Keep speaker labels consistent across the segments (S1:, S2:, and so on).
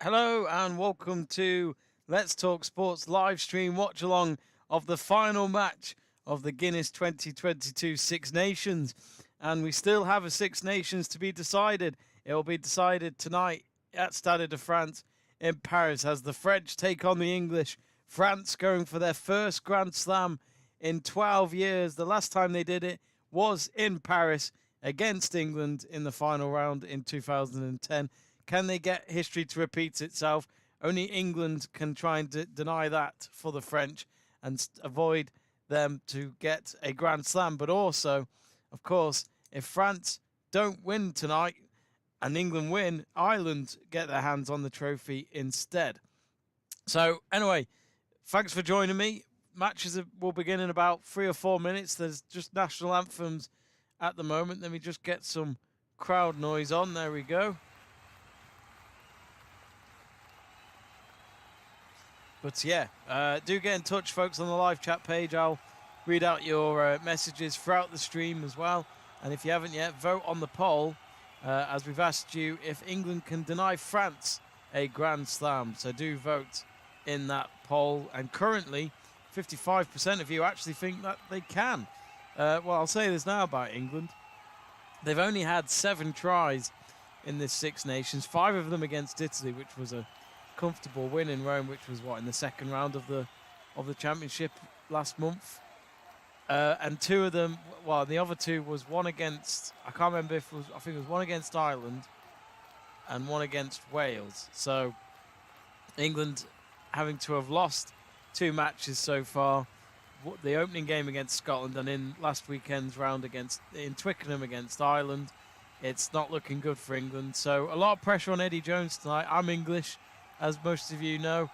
S1: Hello and welcome to Let's Talk Sports live stream watch along of the final match of the Guinness 2022 Six Nations. And we still have a Six Nations to be decided. It will be decided tonight at Stade de France in Paris as the French take on the English. France going for their first Grand Slam in 12 years. The last time they did it was in Paris against England in the final round in 2010. Can they get history to repeat itself? Only England can try and deny that for the French and avoid them to get a Grand Slam. But also, of course, if France don't win tonight and England win, Ireland get their hands on the trophy instead. So anyway, thanks for joining me. Matches will begin in about 3 or 4 minutes. There's just national anthems at the moment. Let me just get some crowd noise on. There we go. But yeah, do get in touch, folks, on the live chat page. I'll read out your messages throughout the stream as well. And if you haven't yet, vote on the poll, as we've asked you if England can deny France a Grand Slam. So do vote in that poll. And currently, 55% of you actually think that they can. Well, I'll say this now about England. They've only had 7 tries in this Six Nations, 5 of them against Italy, which was a comfortable win in Rome, which was in the second round of the championship last month, and 2 of them, the other 2 was one against, I can't remember if it was, I think it was one against Ireland and one against Wales. So England having to have lost 2 matches so far, the opening game against Scotland and in last weekend's round in Twickenham against Ireland. It's not looking good for England, so a lot of pressure on Eddie Jones tonight. I'm English, as most of you know,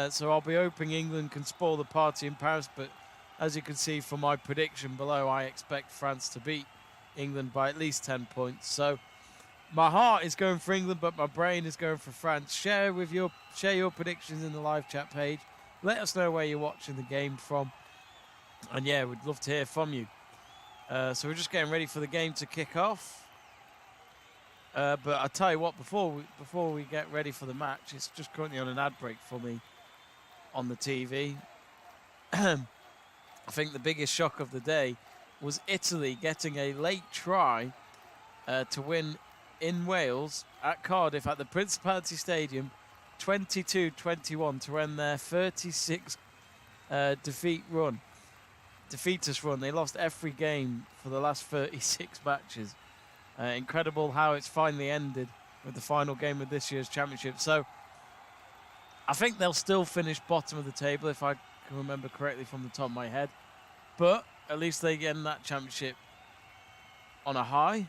S1: so I'll be hoping England can spoil the party in Paris, but as you can see from my prediction below, I expect France to beat England by at least 10 points. So my heart is going for England, but my brain is going for France. Share your predictions in the live chat page. Let us know where you're watching the game from, and yeah, we'd love to hear from you. So we're just getting ready for the game to kick off. But I tell you what, before we get ready for the match, it's just currently on an ad break for me on the TV. I think the biggest shock of the day was Italy getting a late try to win in Wales at Cardiff at the Principality Stadium, 22-21, to end their 36 defeatist run. They lost every game for the last 36 matches. Incredible how it's finally ended with the final game of this year's championship. So I think they'll still finish bottom of the table, if I can remember correctly from the top of my head. But at least they get in that championship on a high.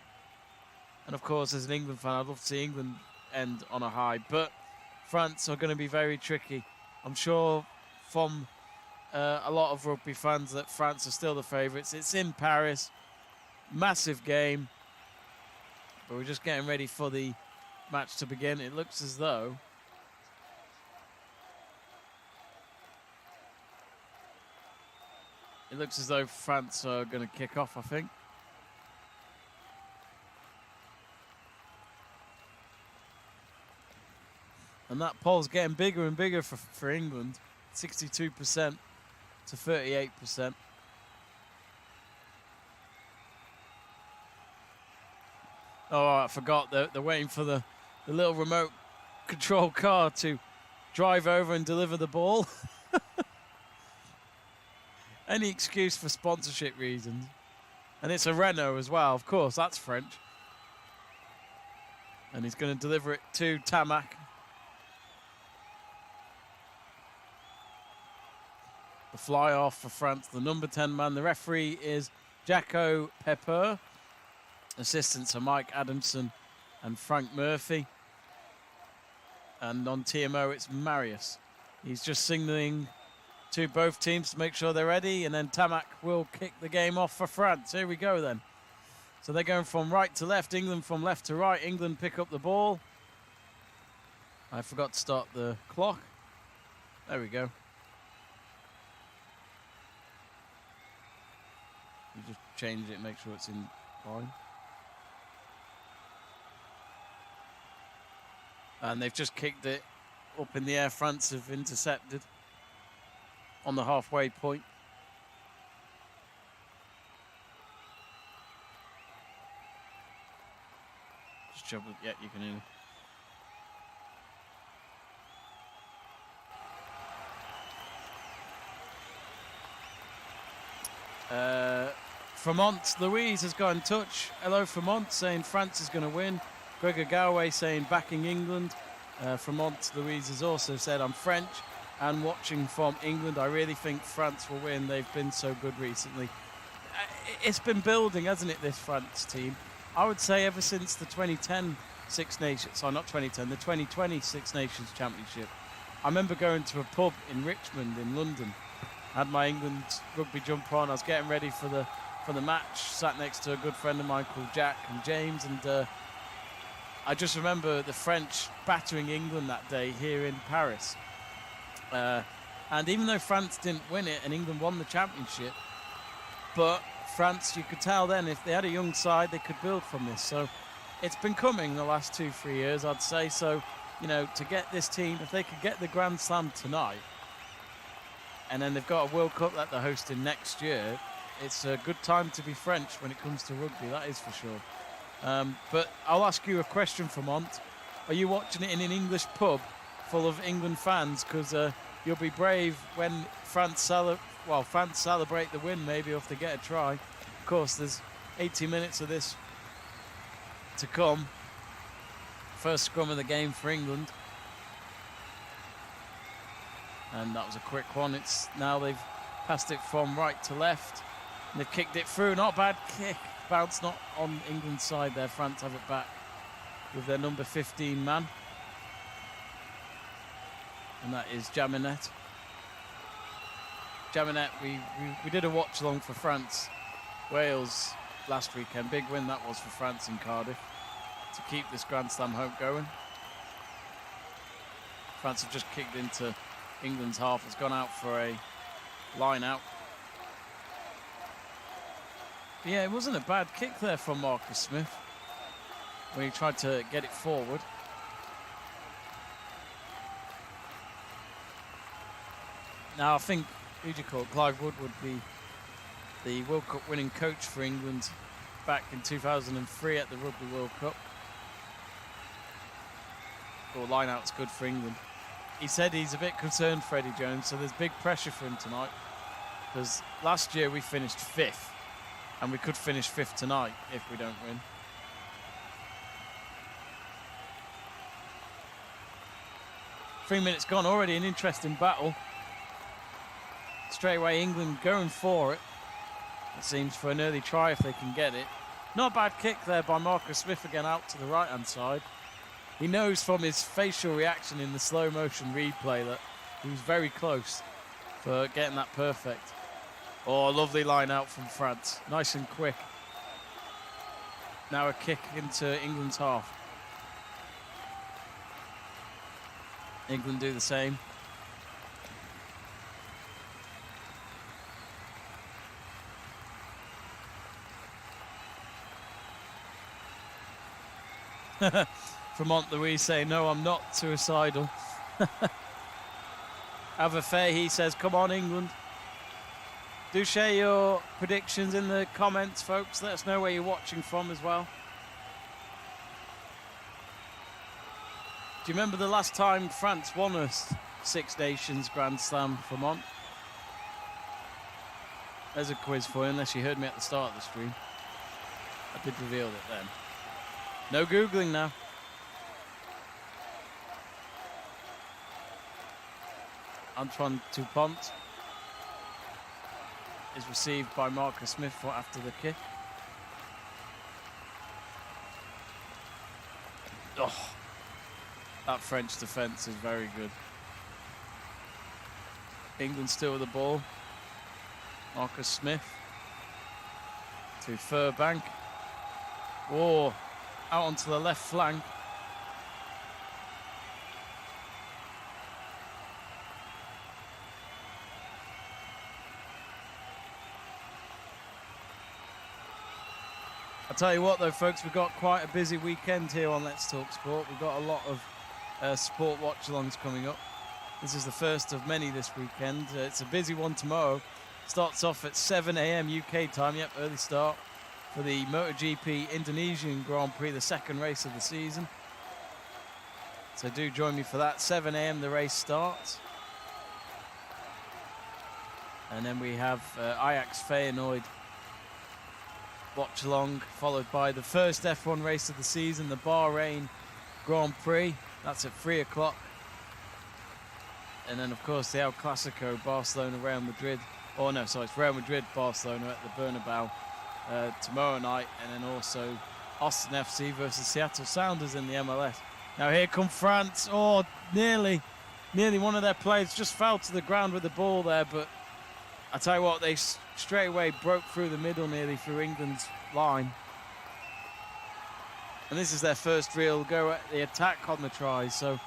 S1: And of course, as an England fan, I'd love to see England end on a high. But France are going to be very tricky. I'm sure from a lot of rugby fans that France are still the favourites. It's in Paris. Massive game. But we're just getting ready for the match to begin. It looks as though France are going to kick off, I think. And that poll's getting bigger and bigger for England. 62% to 38%. Oh, I forgot. They're waiting for the little remote control car to drive over and deliver the ball. Any excuse for sponsorship reasons. And it's a Renault as well. Of course, that's French. And he's going to deliver it to Tamac. The fly off for France, the number 10 man. The referee is Jaco Pepper. Assistants are Mike Adamson and Frank Murphy. And on TMO, it's Marius. He's just signalling to both teams to make sure they're ready. And then Tamac will kick the game off for France. Here we go then. So they're going from right to left. England from left to right. England pick up the ball. I forgot to start the clock. There we go. You just change it, make sure it's in line. And they've just kicked it up in the air. France have intercepted on the halfway point. Just trouble. Yeah, you can hear me. Fremont, Louise has got in touch. Hello, Fremont, saying France is going to win. Gregor Galway saying backing England. Fremont, Louise has also said, I'm French and watching from England. I really think France will win. They've been so good recently. It's been building, hasn't it, this France team? I would say ever since the 2010 Six Nations, sorry, not 2010, the 2020 Six Nations Championship. I remember going to a pub in Richmond in London. I had my England rugby jumper on. I was getting ready for the match, sat next to a good friend of mine called Jack and James, and I just remember the French battering England that day here in Paris. And even though France didn't win it and England won the championship, but France, you could tell then, if they had a young side, they could build from this. So it's been coming the last 2-3 years, I'd say. So, you know, to get this team, if they could get the Grand Slam tonight, and then they've got a World Cup that they're hosting next year, it's a good time to be French when it comes to rugby, that is for sure. But I'll ask you a question, Vermont. Are you watching it in an English pub full of England fans? Because you'll be brave when France celebrate the win, maybe, if they get a try. Of course, there's 80 minutes of this to come. First scrum of the game for England. And that was a quick one. It's now they've passed it from right to left. And they've kicked it through. Not a bad kick. Bounce not on England's side there. France have it back with their number 15 man. And that is Jaminet. Jaminet, we did a watch along for France Wales last weekend. Big win that was for France in Cardiff to keep this Grand Slam hope going. France have just kicked into England's half. Has gone out for a line out. Yeah, it wasn't a bad kick there from Marcus Smith when he tried to get it forward. Now I think, who do you call it? Clive Wood would be the World Cup winning coach for England back in 2003 at the Rugby World Cup. Line out's good for England. He said he's a bit concerned for Eddie Jones, so there's big pressure for him tonight. Because last year we finished 5th, and we could finish 5th tonight if we don't win. Three minutes gone, already an interesting battle. Straight away England going for it. It seems for an early try if they can get it. Not a bad kick there by Marcus Smith again out to the right hand side. He knows from his facial reaction in the slow motion replay that he was very close for getting that perfect. Oh, lovely line out from France. Nice and quick. Now a kick into England's half. England do the same. Vermont Louise saying, no, I'm not suicidal. Have a fair, he says, come on, England. Do share your predictions in the comments, folks. Let us know where you're watching from as well. Do you remember the last time France won a Six Nations Grand Slam, Vermont? There's a quiz for you, unless you heard me at the start of the stream. I did reveal it then. No Googling now. Antoine Dupont is received by Marcus Smith after the kick. Oh, that French defence is very good. England still with the ball. Marcus Smith to Furbank. Whoa, out onto the left flank. I'll tell you what though, folks, we've got quite a busy weekend here on Let's Talk Sport. We've got a lot of support watch-alongs coming up. This is the first of many this weekend. It's a busy one tomorrow. Starts off at 7 a.m. UK time. Yep, early start for the MotoGP Indonesian Grand Prix, the second race of the season. So do join me for that. 7 a.m. the race starts. And then we have Ajax Feyenoord watch along, followed by the first F1 race of the season, the Bahrain Grand Prix. That's at 3 o'clock. And then, of course, the El Clasico, Barcelona, Real Madrid. Oh, no, sorry, it's Real Madrid, Barcelona at the Bernabeu tomorrow night. And then also Austin FC versus Seattle Sounders in the MLS. Now here come France. Oh, nearly one of their players just fell to the ground with the ball there. But I tell you what, they straight away broke through the middle, nearly through England's line. And this is their first real go at the attack on the try. So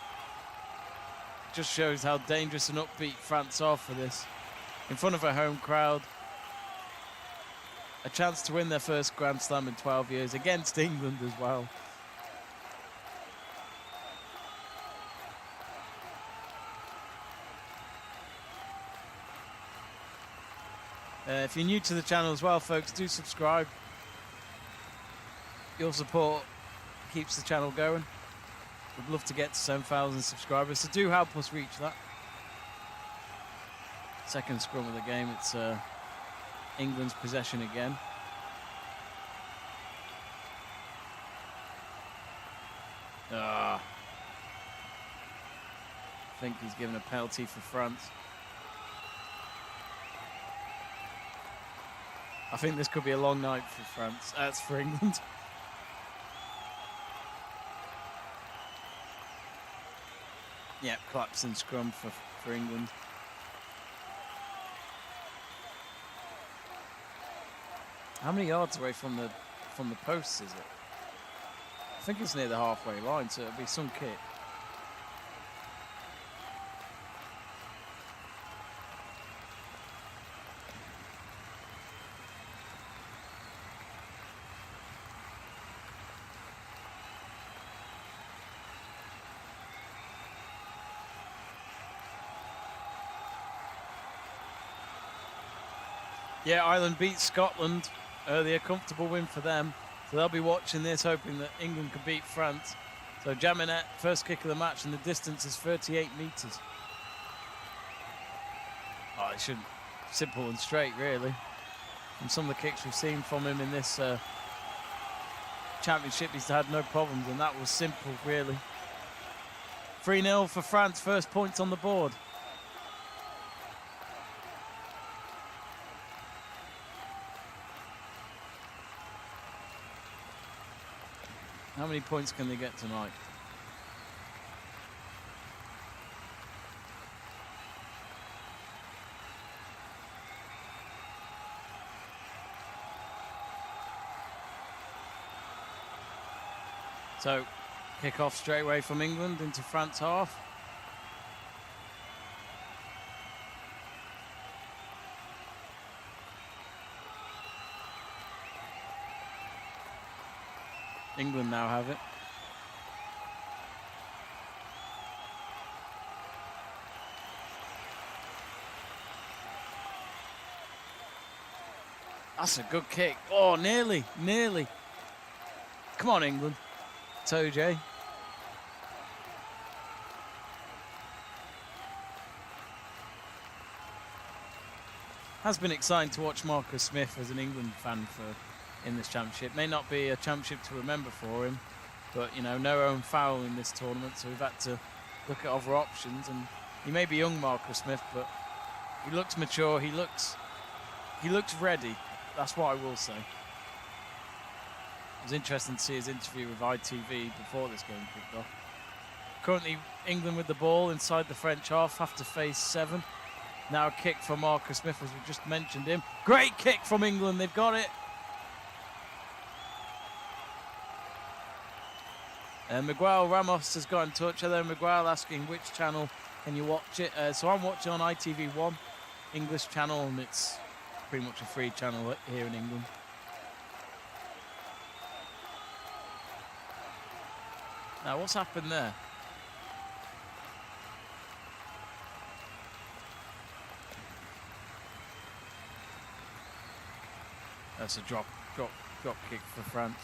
S1: just shows how dangerous and upbeat France are for this. In front of a home crowd. A chance to win their first Grand Slam in 12 years against England as well. If you're new to the channel as well, folks, do subscribe. Your support keeps the channel going. We'd love to get to 7,000 subscribers, so do help us reach that. Second scrum of the game, it's England's possession again. I think he's given a penalty for France. I think this could be a long night for France. That's for England. Yeah, collapse and scrum for England. How many yards away from the posts is it? I think it's near the halfway line, so it'll be some kick. Yeah, Ireland beat Scotland earlier, comfortable win for them. So they'll be watching this, hoping that England can beat France. So Jaminet, first kick of the match, and the distance is 38 metres. Oh, it should simple and straight, really. From some of the kicks we've seen from him in this championship, he's had no problems, and that was simple, really. 3-0 for France, first points on the board. How many points can they get tonight? So, kick off straight away from England into France half. England now have it. That's a good kick. Oh, nearly. Come on, England. Toje. Has been exciting to watch Marcus Smith as an England fan in this championship. May not be a championship to remember for him, but you know, no own foul in this tournament, so we've had to look at other options. And he may be young, Marcus Smith, but he looks mature. He looks ready. That's what I will say. It was interesting to see his interview with ITV before this game kicked off. Currently, England with the ball inside the French half, have to face 7. Now a kick from Marcus Smith, as we just mentioned him. Great kick from England. They've got it. Miguel Ramos has got in touch. Hello, Miguel, asking which channel can you watch it. So I'm watching on ITV1, English channel, and it's pretty much a free channel here in England. Now, what's happened there? That's a drop kick for France.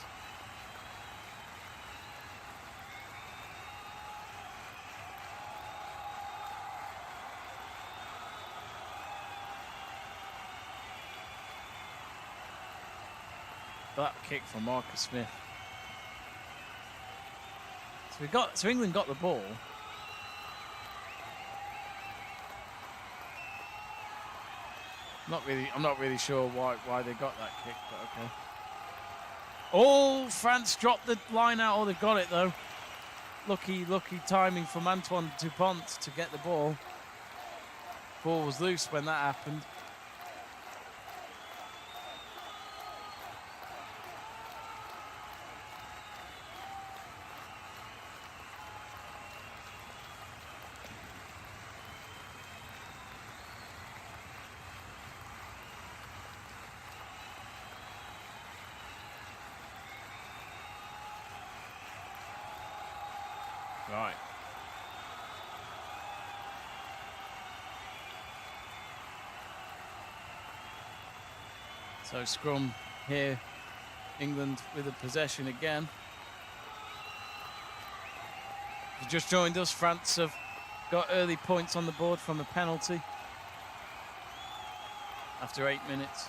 S1: That kick from Marcus Smith. So England got the ball. I'm not really sure why they got that kick, but okay. Oh, France dropped the line out. Oh, they've got it though. Lucky timing from Antoine Dupont to get the ball. Ball was loose when that happened. Right. So scrum here, England with the possession again. If you just joined us, France have got early points on the board from a penalty after 8 minutes.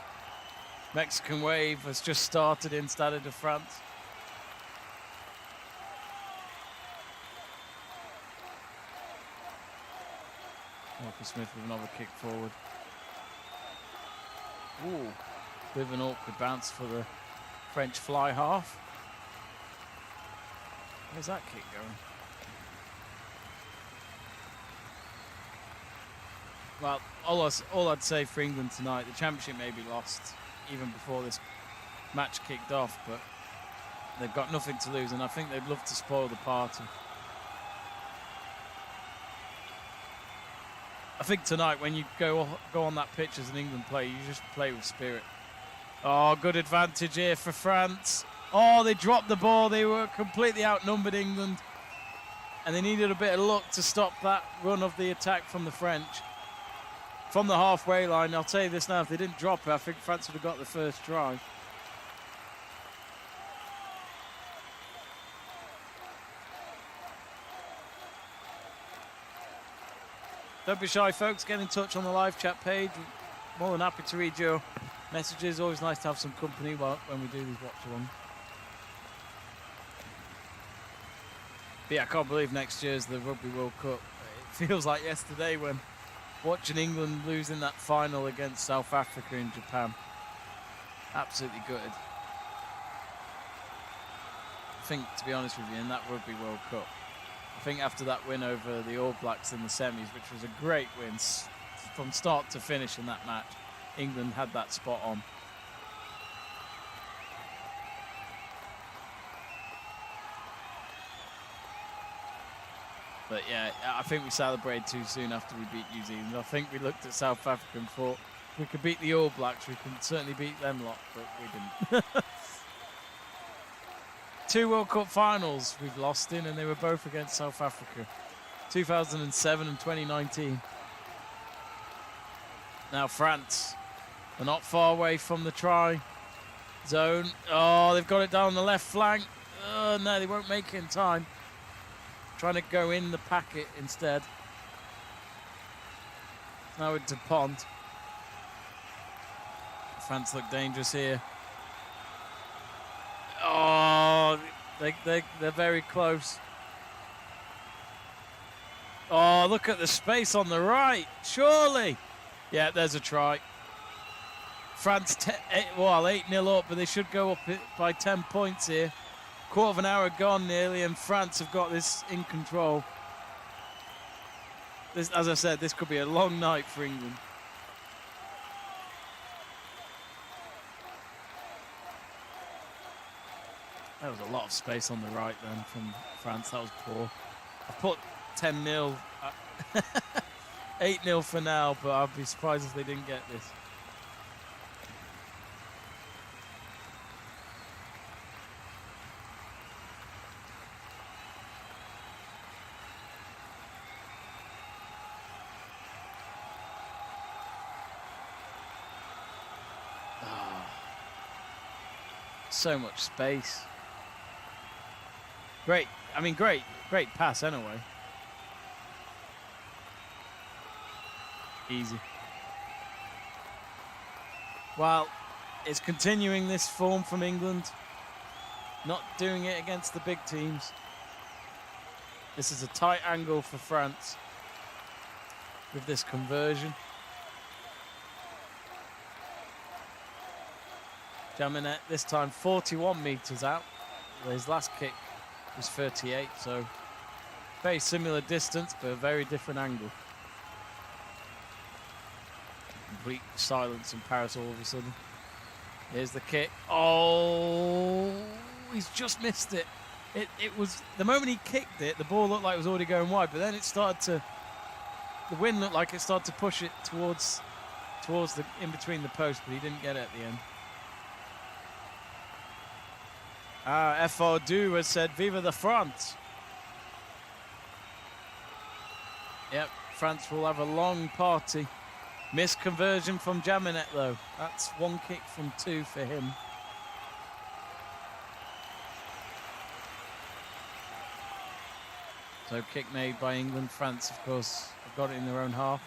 S1: Mexican wave has just started in Stade de France. Marcus Smith with another kick forward. Ooh, bit of an awkward bounce for the French fly half. Where's that kick going? Well, all I'd say for England tonight, the championship may be lost even before this match kicked off, but they've got nothing to lose, and I think they'd love to spoil the party. I think tonight, when you go on that pitch as an England player, you just play with spirit. Oh, good advantage here for France. Oh, they dropped the ball. They were completely outnumbered, England. And they needed a bit of luck to stop that run of the attack from the French. From the halfway line, I'll tell you this now, if they didn't drop it, I think France would have got the first try. Don't be shy, folks. Get in touch on the live chat page. More than happy to read your messages. Always nice to have some company when we do these watch-alongs. But yeah, I can't believe next year's the Rugby World Cup. It feels like yesterday when watching England losing that final against South Africa in Japan. Absolutely gutted. I think, to be honest with you, in that Rugby World Cup, I think after that win over the All Blacks in the semis, which was a great win from start to finish in that match, England had that spot on. But yeah, I think we celebrated too soon after we beat New Zealand. I think we looked at South Africa and thought, if we could beat the All Blacks, we can certainly beat them lot, but we didn't. 2 World Cup finals we've lost in, and they were both against South Africa. 2007 and 2019. Now France are not far away from the try zone. Oh, they've got it down the left flank. Oh, no, they won't make it in time. Trying to go in the packet instead. Now with Dupont. France look dangerous here. Oh, they're very close. Oh, look at the space on the right. Surely. Yeah, there's a try. France 8-0 up, but they should go up by 10 points here. Quarter of an hour gone nearly, and France have got this in control. This, as I said, this could be a long night for England. There was a lot of space on the right then from France. That was poor. I put 10-0, 8-0 for now, but I'd be surprised if they didn't get this. So much space. Great. I mean, great pass anyway. Easy. Well, it's continuing this form from England. Not doing it against the big teams. This is a tight angle for France with this conversion. Jaminet this time 41 metres out. His last kick was 38, so very similar distance, but a very different angle. Complete silence in Paris all of a sudden. Here's the kick. Oh, he's just missed it. It was, the moment he kicked it, the ball looked like it was already going wide, but then it started to, the wind looked like it started to push it towards the, in between the posts, but he didn't get it at the end. FR2 has said, Viva the France. Yep, France will have a long party. Missed conversion from Jaminet though. That's one kick from two for him. So kick made by England. France, of course, have got it in their own half.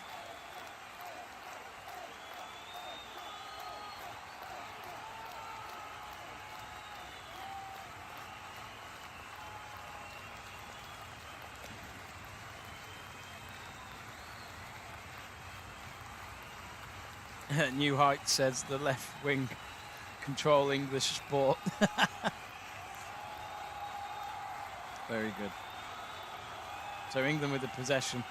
S1: New Height says the left wing control English sport. Very good. So England with the possession,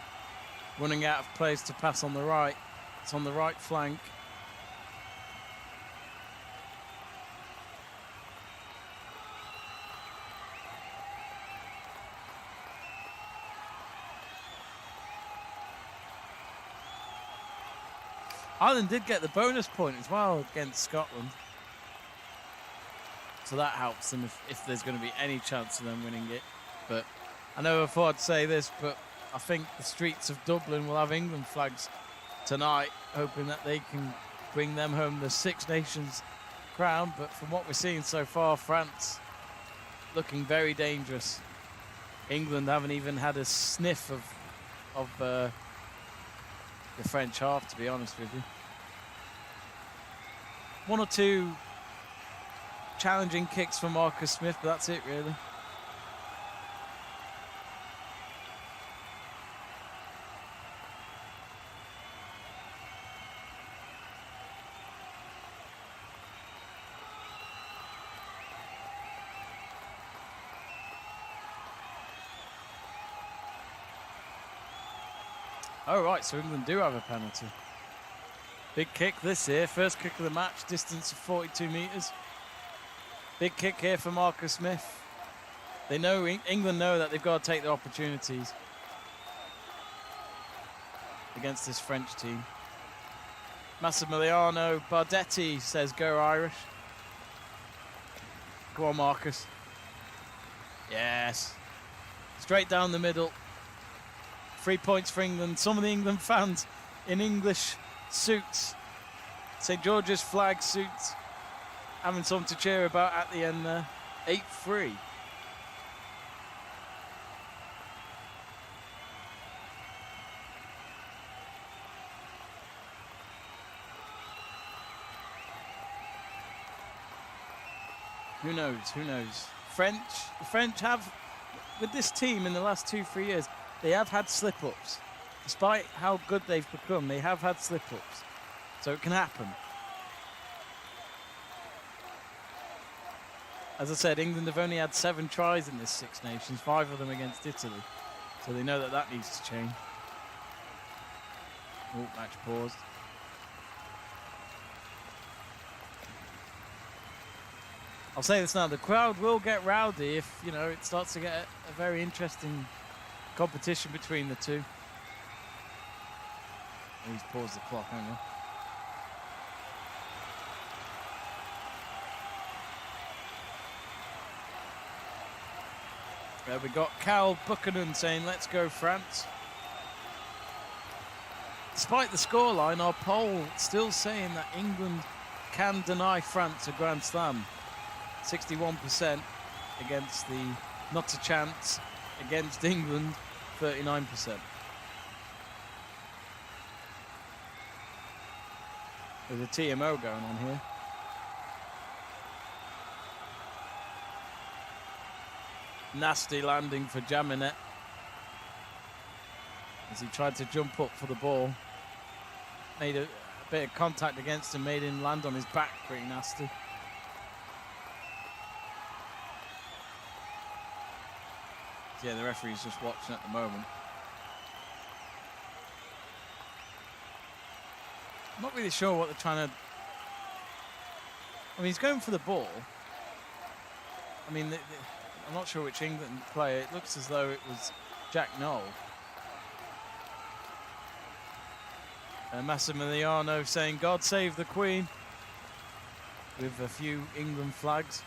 S1: running out of players to pass on the right. It's on the right flank. Ireland did get the bonus point as well against Scotland. So that helps them if there's going to be any chance of them winning it. But I never thought I'd say this, but I think the streets of Dublin will have England flags tonight, hoping that they can bring them home the Six Nations crown. But from what we're seeing so far, France looking very dangerous. England haven't even had a sniff of the French half, to be honest with you. One or two challenging kicks from Marcus Smith, but that's it really. Oh, right, so England do have a penalty. Big kick this here, first kick of the match, distance of 42 metres. Big kick here for Marcus Smith. They know, England know that they've got to take their opportunities against this French team. Massimiliano Bardetti says, go Irish. Go on, Marcus. Yes. Straight down the middle. 3 points for England. Some of the England fans in English suits, St George's flag suits, having something to cheer about at the end there. 8-3. Who knows? Who knows? The French have, with this team in the last 2-3 years, they have had slip-ups. Despite how good they've become, they have had slip-ups. So it can happen. As I said, England have only had 7 tries in this Six Nations, 5 of them against Italy. So they know that that needs to change. Oh, match paused. I'll say this now, the crowd will get rowdy if, you know, it starts to get a very interesting competition between the two. He's paused the clock, hang on. We got Cal Buchanan saying, let's go France. Despite the scoreline, our poll still saying that England can deny France a Grand Slam. 61% against the not a chance against England, 39%. There's a TMO going on here. Nasty landing for Jaminet as he tried to jump up for the ball. Made a bit of contact against him, made him land on his back pretty nasty. Yeah, the referee's just watching at the moment. I'm not really sure what they're trying to... I mean, he's going for the ball. I mean, I'm not sure which England player. It looks as though it was Jack Noel. Massimiliano saying, "God save the Queen," with a few England flags.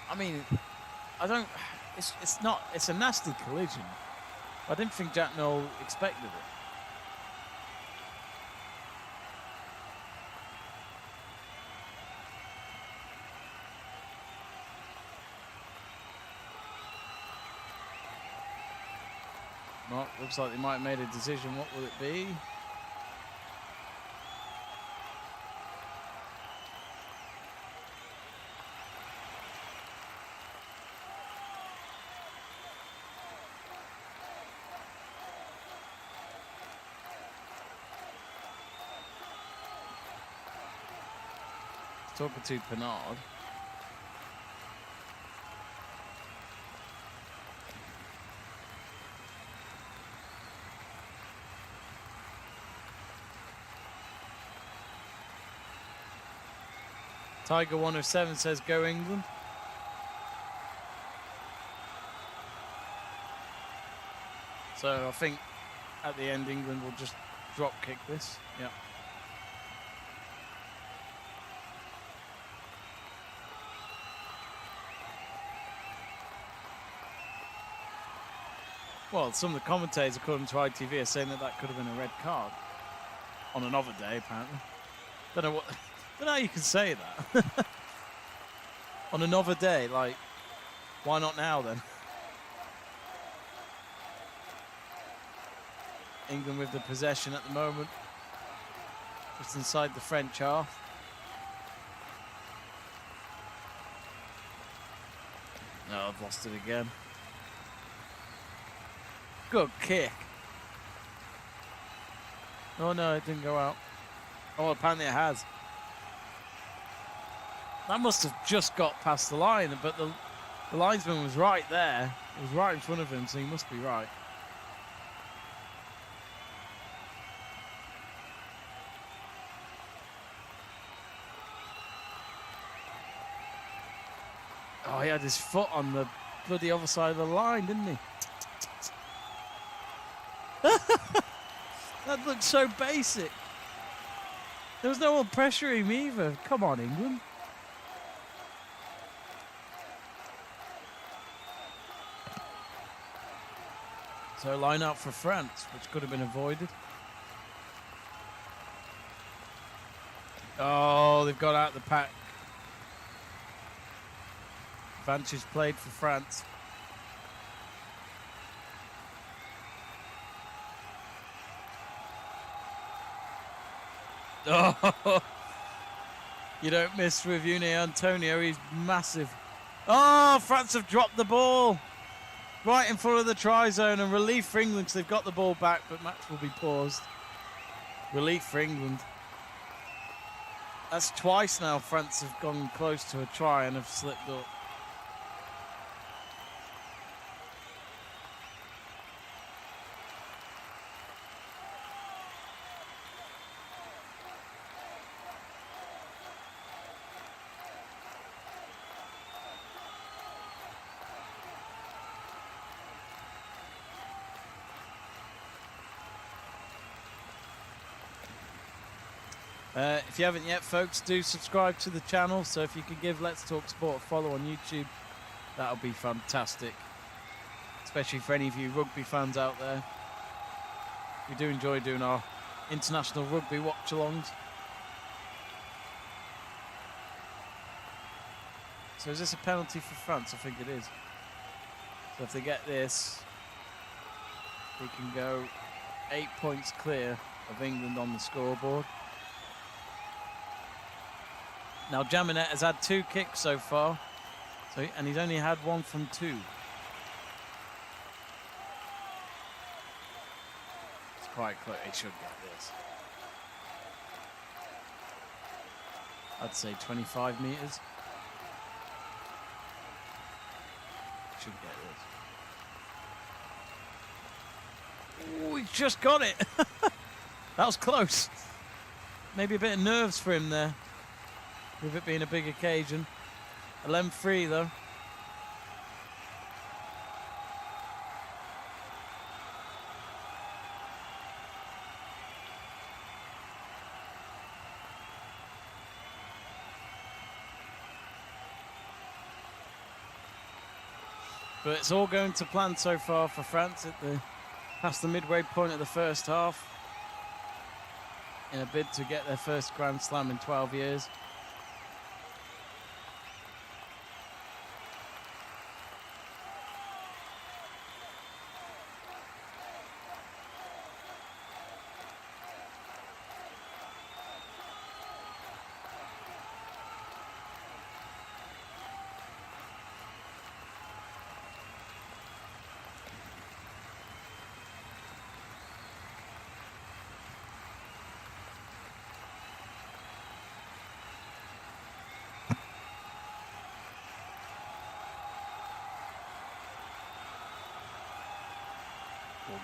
S1: I mean, I don't... It's a nasty collision. I didn't think Jack Noel expected it. Well, looks like they might have made a decision. What will it be? Talking to Pennard. Tiger 107 says, "Go England." So I think at the end England will just drop kick this. Yeah. Well, some of the commentators, according to ITV, are saying that that could have been a red card on another day, apparently. Don't know how you can say that. On another day, like, why not now then? England with the possession at the moment, just inside the French half. No, I've lost it again. Good kick. Oh no, it didn't go out. Oh, apparently it has. That must have just got past the line, but the linesman was right there. It was right in front of him, so he must be right. Oh, he had his foot on the bloody other side of the line, didn't he? That looked so basic. There was no one pressuring him either. Come on, England. So line out for France, which could have been avoided. Oh, they've got out the pack. Advantage played for France. Oh, you don't miss with Une Antonio. He's massive. Oh, France have dropped the ball right in front of the try zone, and relief for England because they've got the ball back, but match will be paused. Relief for England. That's twice now France have gone close to a try and have slipped up. If you haven't yet, folks, do subscribe to the channel. So if you could give Let's Talk Sport a follow on YouTube, that'll be fantastic. Especially for any of you rugby fans out there. We do enjoy doing our international rugby watch-alongs. So is this a penalty for France? I think it is. So if they get this, they can go 8 points clear of England on the scoreboard. Now Jaminet has had 2 kicks so far, and he's only had 1 from 2. It's quite close. He should get this. I'd say 25 metres. Should get this. Oh, he's just got it. That was close. Maybe a bit of nerves for him there, with it being a big occasion. A length free though. But it's all going to plan so far for France past the midway point of the first half, in a bid to get their first Grand Slam in 12 years.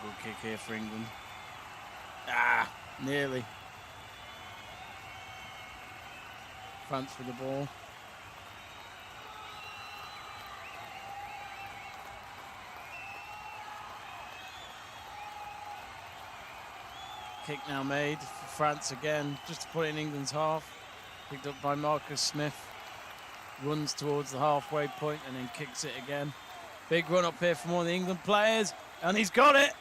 S1: Good kick here for England. Ah, nearly. France with the ball. Kick now made for France again, just to put it in England's half. Picked up by Marcus Smith. Runs towards the halfway point and then kicks it again. Big run up here from one of the England players. And he's got it.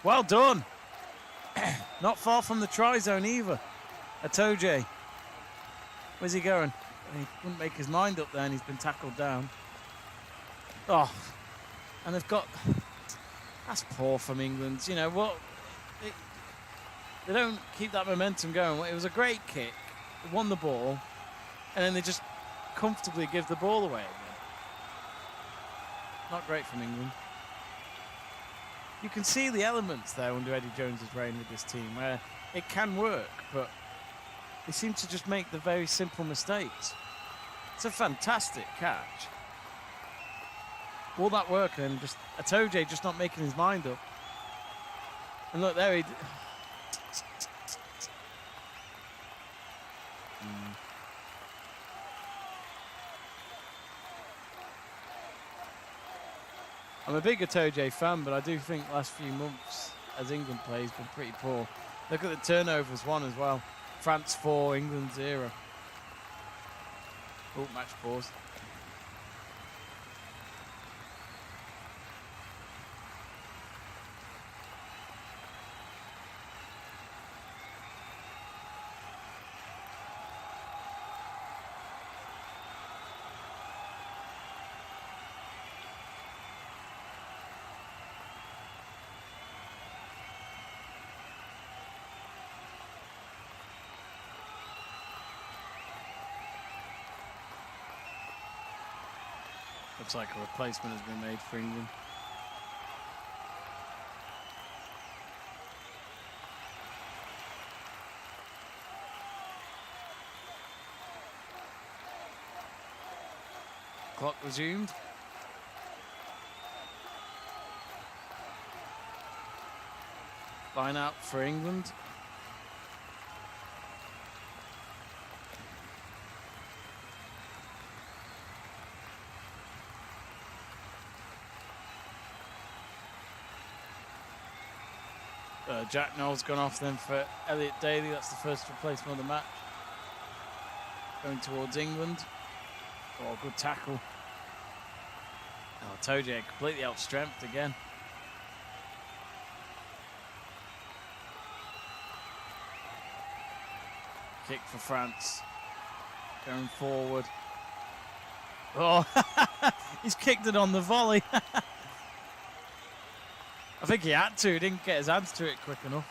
S1: Well done. Not far from the try zone either. Atoje. Where's he going? He couldn't make his mind up there and he's been tackled down. Oh. And they've got... That's poor from England. You know what? They don't keep that momentum going. It was a great kick. They won the ball. And then they just comfortably give the ball away again. Not great from England. You can see the elements there under Eddie Jones's reign with this team, where it can work, but they seem to just make the very simple mistakes. It's a fantastic catch. All that work and then just Atoje just not making his mind up. And look there, I'm a big Atoje fan, but I do think the last few months as England plays been pretty poor. Look at the turnovers, 1 as well. France 4, England 0. Oh, match pause. Looks like a replacement has been made for England. Clock resumed. Line out for England. Jack Noel's gone off then for Elliot Daly. That's the first replacement of the match. Going towards England. Oh, good tackle. Oh, Atoje completely outstrengthed again. Kick for France. Going forward. Oh, he's kicked it on the volley. I think he had to. He didn't get his hands to it quick enough.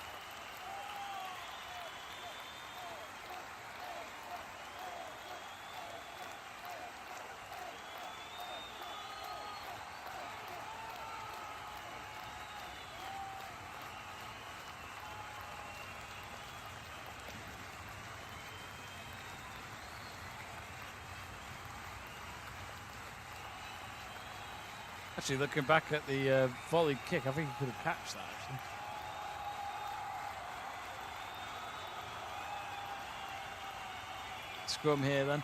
S1: Actually, looking back at the volley kick, I think he could have catched that, actually. Scrum here, then.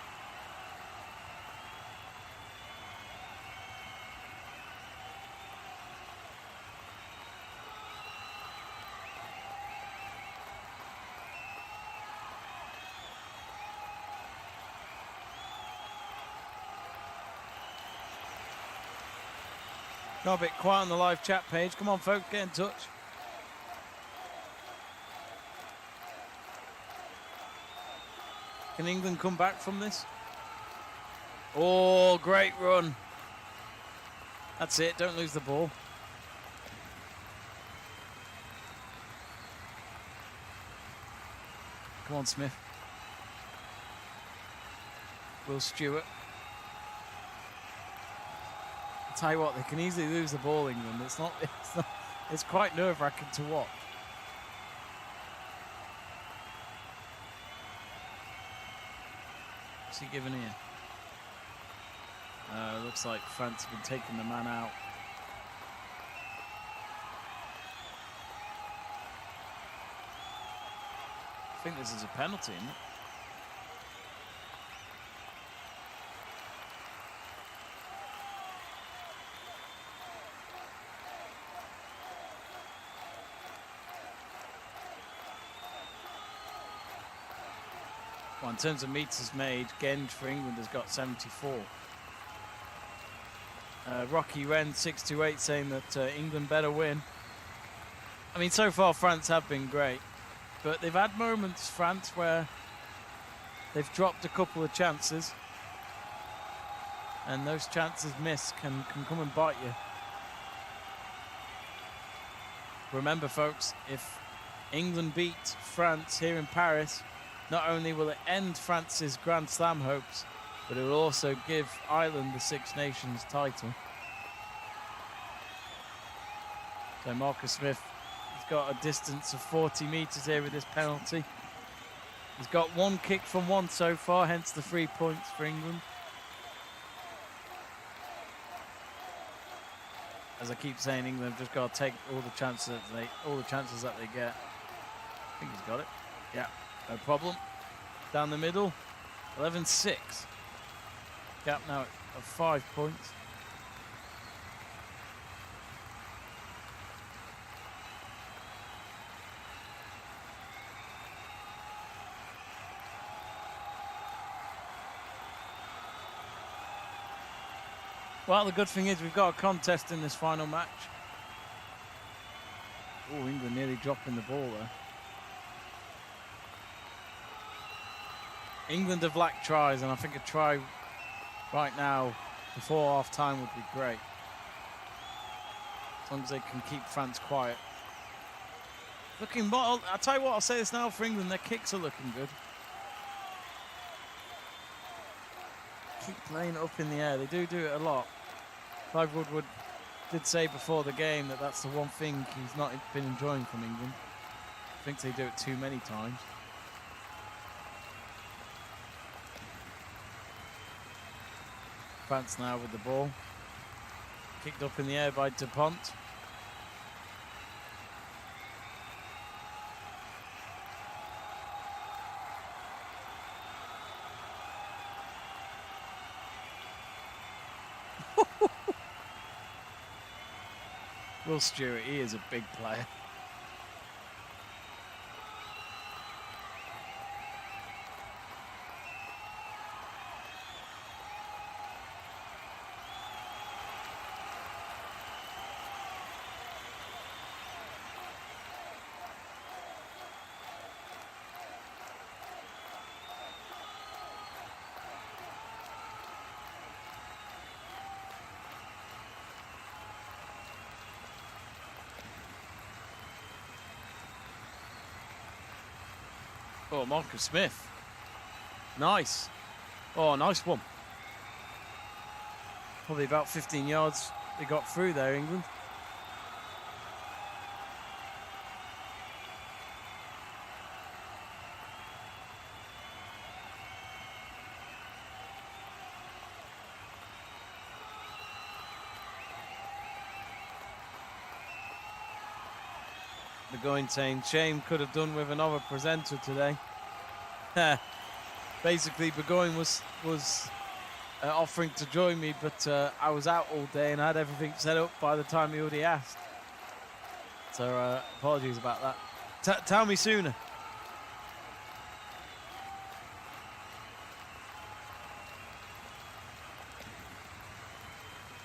S1: Got a bit quiet on the live chat page. Come on, folks, get in touch. Can England come back from this? Oh, great run. That's it. Don't lose the ball. Come on, Smith. Will Stewart. I'll tell you what, they can easily lose the ball, England. It's quite nerve-wracking to watch. What's he giving here? Looks like France have been taking the man out. I think this is a penalty, isn't it? Well, in terms of meters made, Genge for England has got 74. Rocky Wren 628 saying that England better win. I mean, so far France have been great, but they've had moments, France, where they've dropped a couple of chances, and those chances missed can come and bite you. Remember, folks, if England beat France here in Paris, not only will it end France's Grand Slam hopes, but it will also give Ireland the Six Nations title. So Marcus Smith, he's got a distance of 40 metres here with this penalty. He's got one kick from one so far, hence the 3 points for England. As I keep saying, England have just got to take all the chances that they get. I think he's got it. Yeah. No problem. Down the middle. 11-6. Gap now of 5 points. Well, the good thing is we've got a contest in this final match. Oh, England nearly dropping the ball there. England have lacked tries, and I think a try right now before half-time would be great. As long as they can keep France quiet. I'll tell you what, I'll say this now for England, their kicks are looking good. Keep playing up in the air. They do it a lot. Clive Woodward did say before the game that that's the one thing he's not been enjoying from England. I think they do it too many times. France now with the ball. Kicked up in the air by Dupont. Will Stewart, he is a big player. Oh, Marcus Smith. Nice. Oh, nice one. Probably about 15 yards they got through there, England. The going saying, shame could have done with another presenter today. Basically, Burgoyne was offering to join me, but I was out all day and I had everything set up by the time he already asked. So apologies about that. Tell me sooner.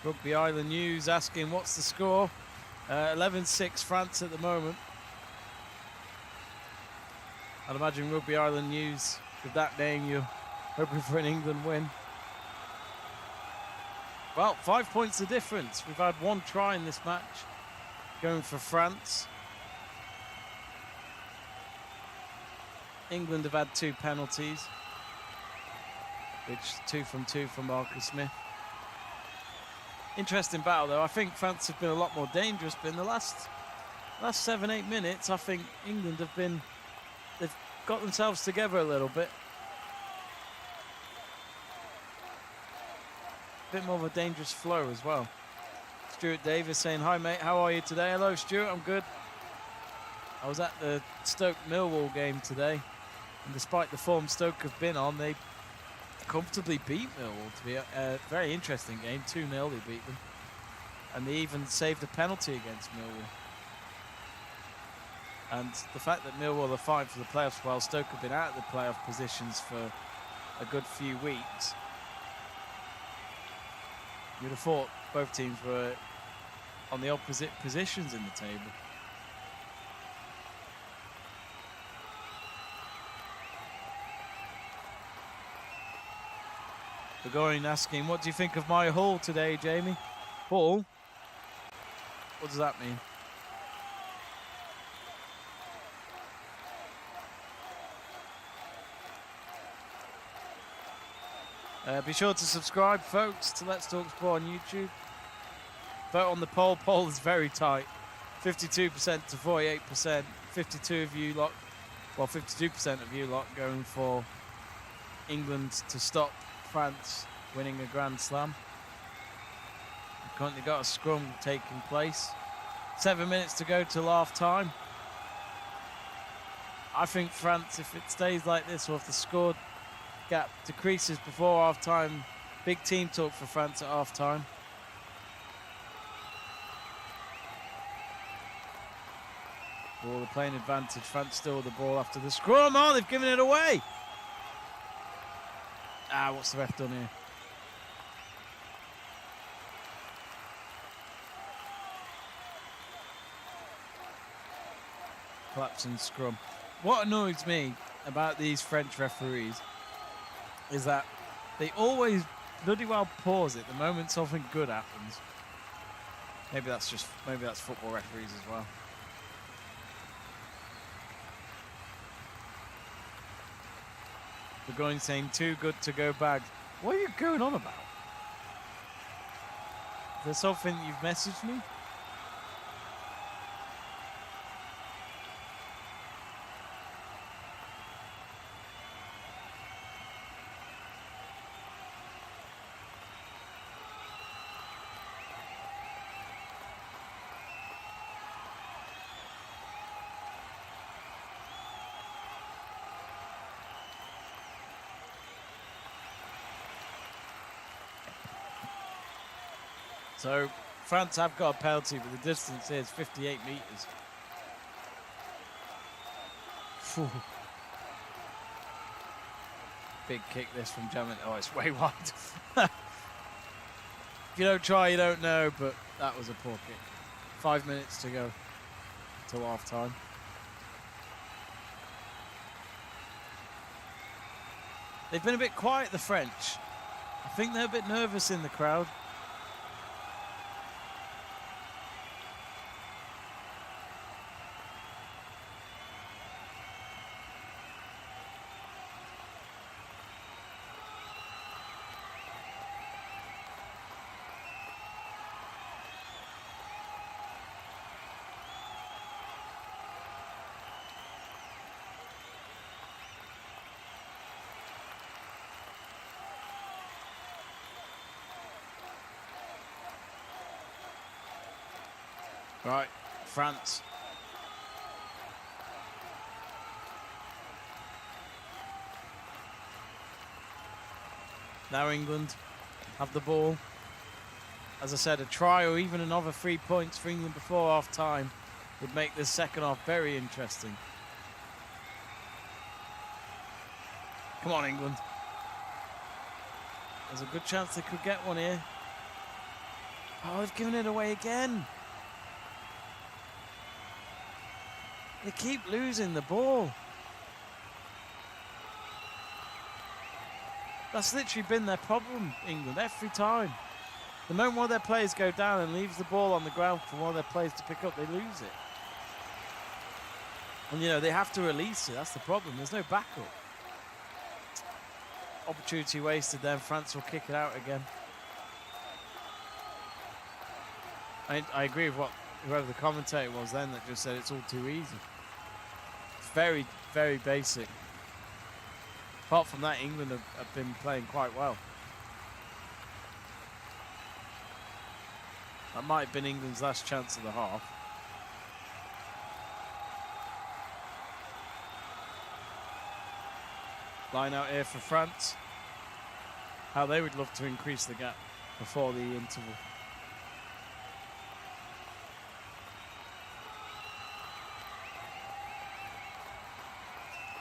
S1: Rugby Island News asking what's the score. 11-6 France at the moment. I'd imagine Rugby Island News, with that name, you're hoping for an England win. Well, 5 points the difference. We've had one try in this match, going for France. England have had 2 penalties, which 2 from 2 from Marcus Smith. Interesting battle, though. I think France have been a lot more dangerous, but in the last 7-8 minutes, I think England they've got themselves together a little bit. A bit more of a dangerous flow as well. Stuart Davis saying, hi mate, how are you today? Hello Stuart, I'm good. I was at the Stoke-Millwall game today, and despite the form Stoke have been on, they comfortably beat Millwall to be a very interesting game. 2-0 they beat them, and they even saved a penalty against Millwall. And the fact that Millwall are fighting for the playoffs while Stoke have been out of the playoff positions for a good few weeks, you'd have thought both teams were on the opposite positions in the table. Burgoyne asking, what do you think of my haul today, Jamie? Haul? What does that mean? Be sure to subscribe, folks, to Let's Talk Sport on YouTube. Vote on the poll. Poll is very tight. 52% to 48%. 52 of you lot, well, 52% of you lot going for England to stop France winning a Grand Slam. We've currently got a scrum taking place. 7 minutes to go till half time. I think France, if it stays like this, or if the score gap decreases before half time, big team talk for France at half time. Ball, the playing advantage. France still with the ball after the scrum. Oh, they've given it away. What's the ref done here? Collapsing scrum. What annoys me about these French referees is that they always bloody well pause it the moment something good happens. Maybe that's football referees as well. We're going saying too good to go back. What are you going on about? Is there something you've messaged me? So France have got a penalty, but the distance here is 58 metres. Phew. Big kick this from Jamie. Oh, it's way wide. If you don't try, you don't know, but that was a poor kick. 5 minutes to go till half time. They've been a bit quiet, the French. I think they're a bit nervous in the crowd. Right, France. Now England have the ball. As I said, a try or even another 3 points for England before half-time would make this second half very interesting. Come on, England. There's a good chance they could get one here. Oh, they've given it away again. They keep losing the ball. That's literally been their problem, England, every time. The moment one of their players go down and leaves the ball on the ground for one of their players to pick up, they lose it. And, you know, they have to release it. That's the problem. There's no backup. Opportunity wasted then. France will kick it out again. I agree with what whoever the commentator was then that just said it's all too easy. It's very, very basic. Apart from that, England have been playing quite well. That might have been England's last chance of the half. Line out here for France. How they would love to increase the gap before the interval.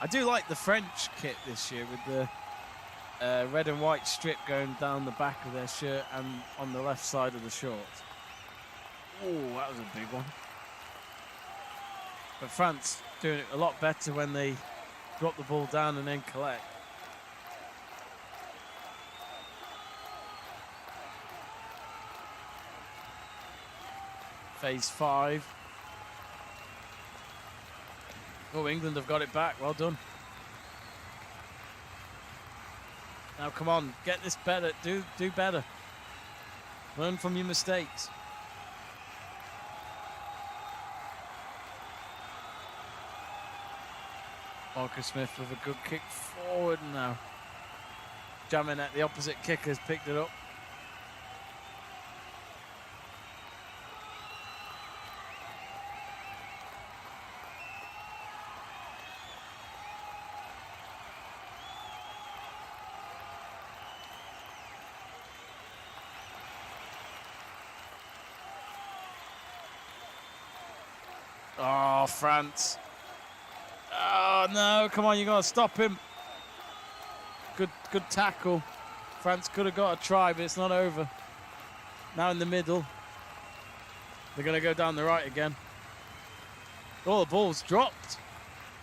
S1: I do like the French kit this year with the red and white strip going down the back of their shirt and on the left side of the shorts. Oh, that was a big one. But France doing it a lot better when they drop the ball down and then collect. Phase 5. Oh, England have got it back. Well done. Now, come on. Get this better. Do better. Learn from your mistakes. Marcus Smith with a good kick forward now. Jamming at the opposite kickers, picked it up. Oh, France. Oh, no. Come on, you got to stop him. Good tackle. France could have got a try, but it's not over. Now in the middle. They're going to go down the right again. Oh, the ball's dropped.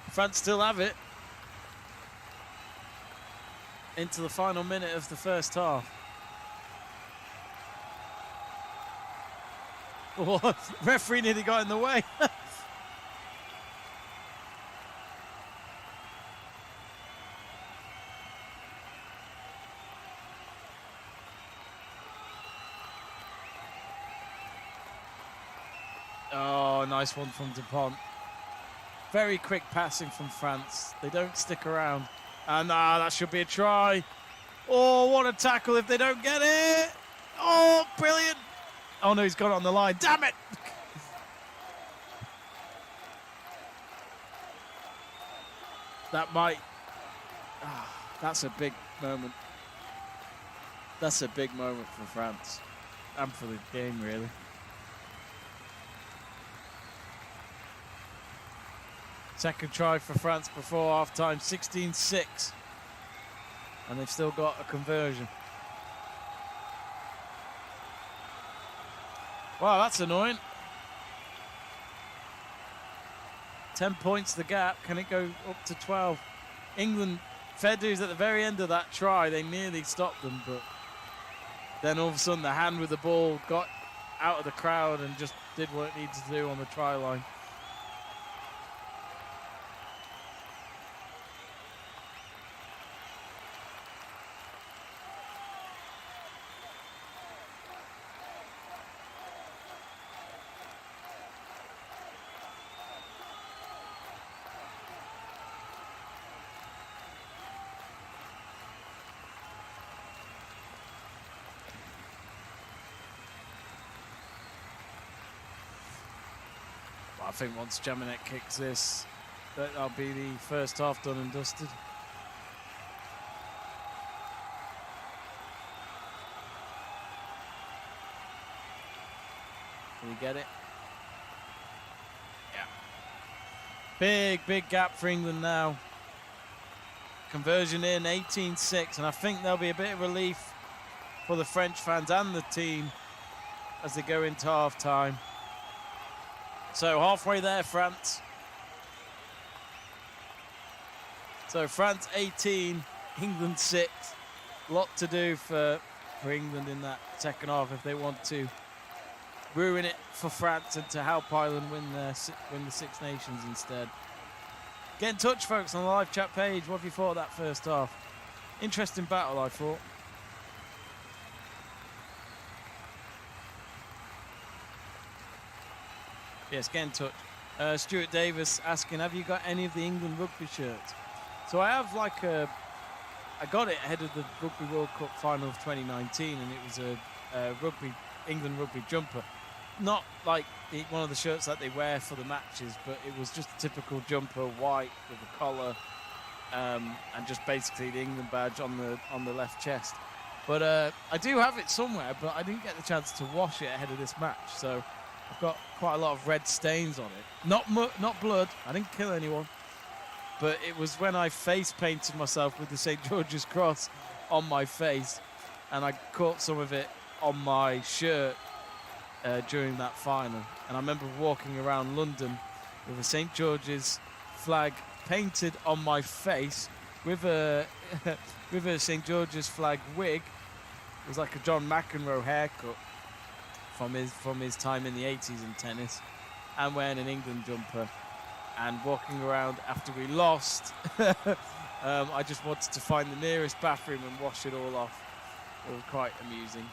S1: France still have it. Into the final minute of the first half. Oh, referee nearly got in the way. Oh, nice one from Dupont. Very quick passing from France. They don't stick around. And that should be a try. Oh, what a tackle if they don't get it. Oh, brilliant. Oh, no, he's got it on the line. Damn it. That might... that's a big moment. That's a big moment for France. And for the game, really. Second try for France before half-time, 16-6. And they've still got a conversion. Wow, that's annoying. 10 points the gap. Can it go up to 12? England, fair dues at the very end of that try, they nearly stopped them, but then all of a sudden the hand with the ball got out of the crowd and just did what it needed to do on the try line. I think once Jaminet kicks this, that'll be the first half done and dusted. Can you get it? Yeah. Big gap for England now. Conversion in 18-6, and I think there'll be a bit of relief for the French fans and the team as they go into half time. So halfway there, France. So France 18, England 6. A lot to do for England in that second half if they want to ruin it for France and to help Ireland win the Six Nations instead. Get in touch, folks, on the live chat page. What have you thought of that first half? Interesting battle, I thought. Yes, get in touch. Stuart Davis asking, have you got any of the England rugby shirts? So I have I got it ahead of the Rugby World Cup final of 2019, and it was a England rugby jumper. Not like one of the shirts that they wear for the matches, but it was just a typical jumper, white with a collar, and just basically the England badge on the left chest. But I do have it somewhere, but I didn't get the chance to wash it ahead of this match, so I've got quite a lot of red stains on it. Not blood. I didn't kill anyone, but it was when I face painted myself with the St. George's Cross on my face, and I caught some of it on my shirt during that final. And I remember walking around London with a St. George's flag painted on my face with a with a St. George's flag wig. It was like a John McEnroe haircut from his time in the 80s in tennis, and wearing an England jumper and walking around after we lost. I just wanted to find the nearest bathroom and wash it all off. It was quite amusing.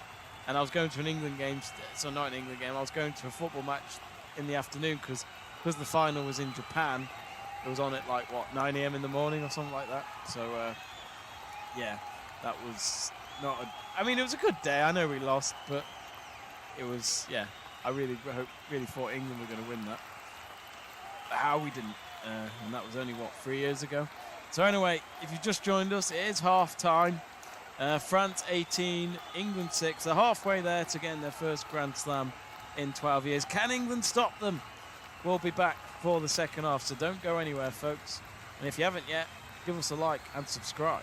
S1: And I was going to an England game, so not an England game, I was going to a football match in the afternoon because the final was in Japan. It was on at 9 a.m. in the morning or something like that. So, yeah, that was not I mean, it was a good day. I know we lost, but it was, yeah, I really thought England were going to win that. But how we didn't. And that was only, 3 years ago. So anyway, if you just joined us, it is half time. France 18, England 6. They're halfway there to getting their first Grand Slam in 12 years. Can England stop them? We'll be back for the second half, so don't go anywhere, folks. And if you haven't yet, give us a like and subscribe.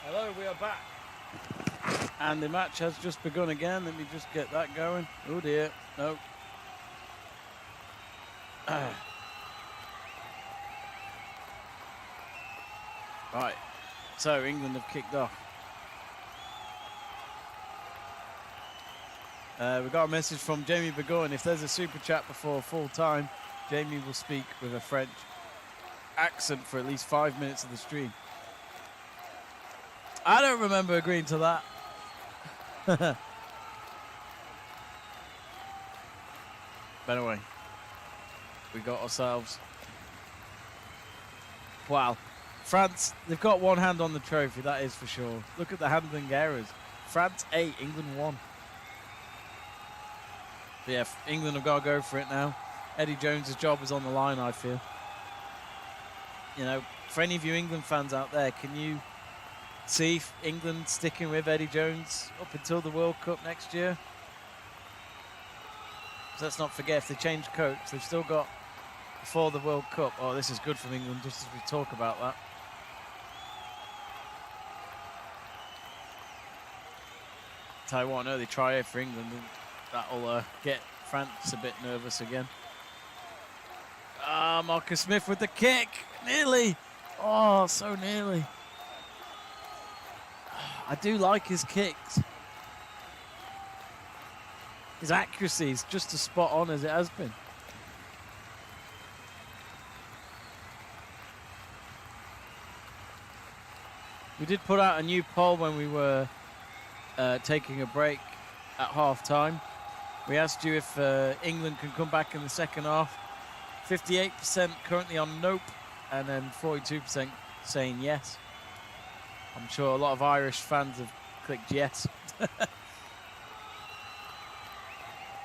S1: Hello, we are back. And the match has just begun again. Let me just get that going. Oh dear, no. Right, so England have kicked off. We got a message from Jamie Davies. If there's a super chat before full time, Jamie will speak with a French accent for at least 5 minutes of the stream. I don't remember agreeing to that. But anyway, we got ourselves. Wow. France, they've got one hand on the trophy, that is for sure. Look at the handling errors. France 8, England 1. But yeah, England have got to go for it now. Eddie Jones' job is on the line, I feel. You know, for any of you England fans out there, can you see England sticking with Eddie Jones up until the World Cup next year? So let's not forget, if they change coach, they've still got, before the World Cup, oh, this is good from England, just as we talk about that. Tell you what, an early try for England, and that'll get France a bit nervous again. Ah, Marcus Smith with the kick, nearly. Oh, so nearly. I do like his kicks. His accuracy is just as spot on as it has been. We did put out a new poll when we were taking a break at half time. We asked you if England can come back in the second half. 58% currently on nope, and then 42% saying yes. I'm sure a lot of Irish fans have clicked yes.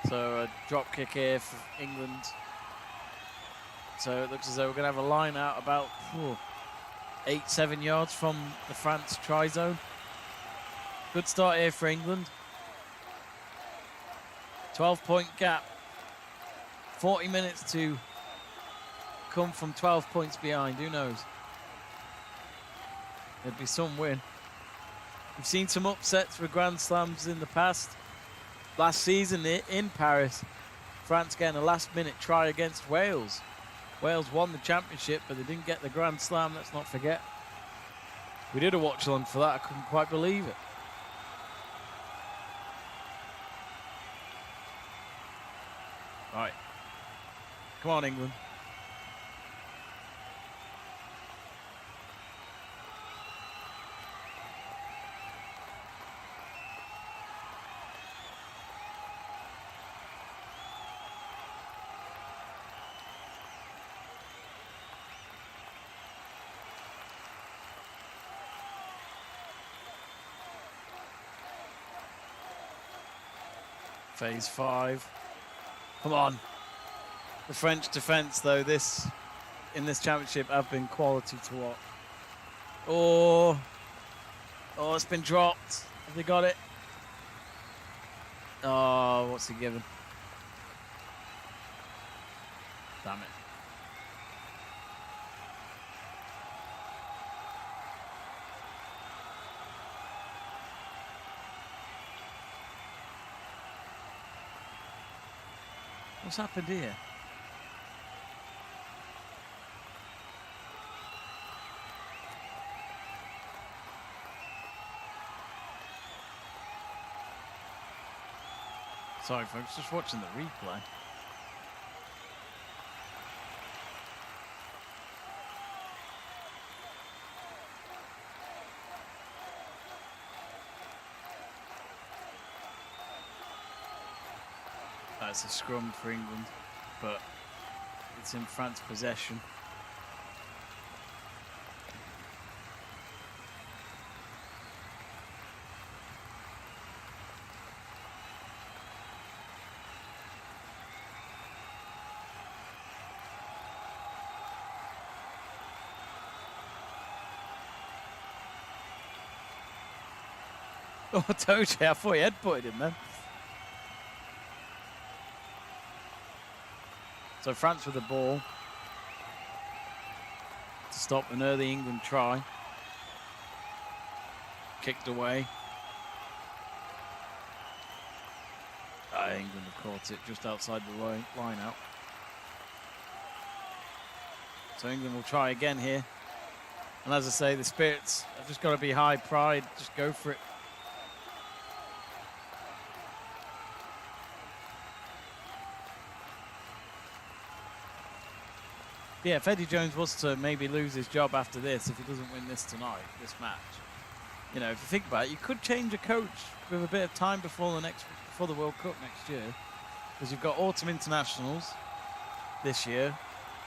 S1: So a drop kick here for England. So it looks as though we're going to have a line out about 8-7 yards from the France try zone. Good start here for England. 12-point gap. 40 minutes to come from 12 points behind. Who knows? There'd be some win. We've seen some upsets with Grand Slams in the past. Last season in Paris, France getting a last-minute try against Wales. Wales won the championship, but they didn't get the Grand Slam, let's not forget. We did a watch-along for that. I couldn't quite believe it. Right. Come on, England. Phase 5. Come on. The French defence, though, in this championship have been quality to watch. Oh, it's been dropped. Have they got it? Oh, what's he given? Damn it. What's happened here? Sorry, folks, just watching the replay. That's a scrum for England, but it's in France possession. Oh, I told you, I thought he headbutted him then. So France with the ball to stop an early England try. kicked away. England have caught it just outside the line out. So England will try again here. And as I say, the spirits have just got to be high pride. Just go for it. Yeah, if Eddie Jones was to maybe lose his job after this, if he doesn't win this tonight, this match, you know, if you think about it, you could change a coach with a bit of time before the World Cup next year, because you've got autumn internationals this year.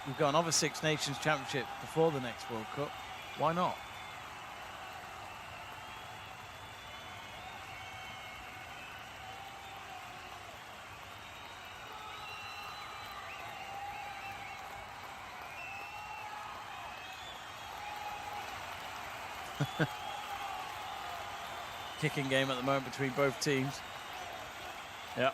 S1: You've got another Six Nations Championship before the next World Cup. Why not? Kicking game at the moment between both teams. Yeah.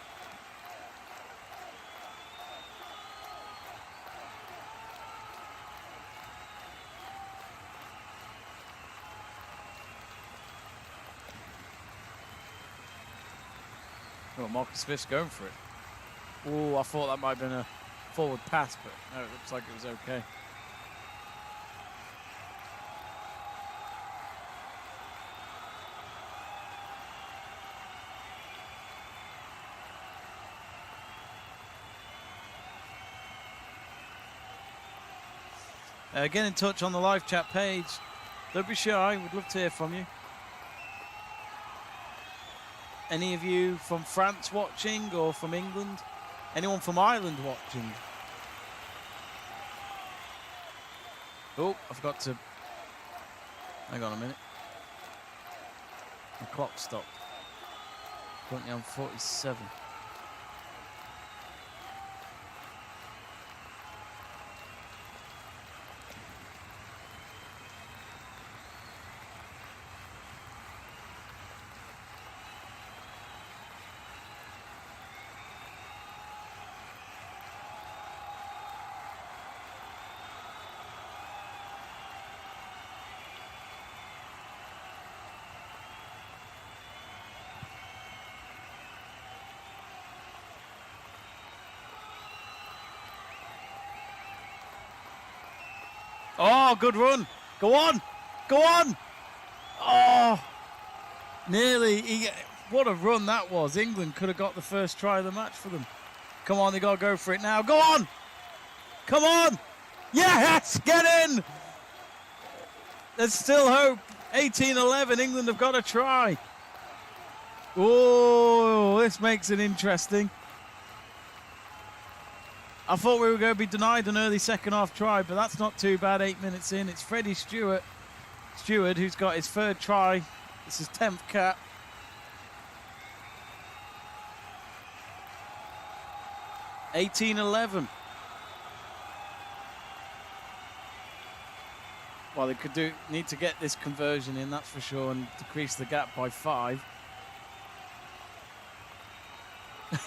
S1: Oh, Marcus Smith's going for it. Oh, I thought that might have been a forward pass, but no, it looks like it was okay. Get in touch on the live chat page. Don't be shy, we'd love to hear from you. Any of you from France watching or from England? Anyone from Ireland watching? Oh, I forgot to... Hang on a minute. The clock stopped. Currently on 47. Oh, good run. Go on. Go on. Oh, nearly. What a run that was. England could have got the first try of the match for them. Come on, they got to go for it now. Go on. Come on. Yes, get in. There's still hope. 18-11, England have got to try. Oh, this makes it interesting. I thought we were going to be denied an early second half try, but that's not too bad. 8 minutes in, it's Freddie Stewart who's got his third try. This is 10th cap. (18-11). Well, they could need to get this conversion in, that's for sure, and decrease the gap by 5.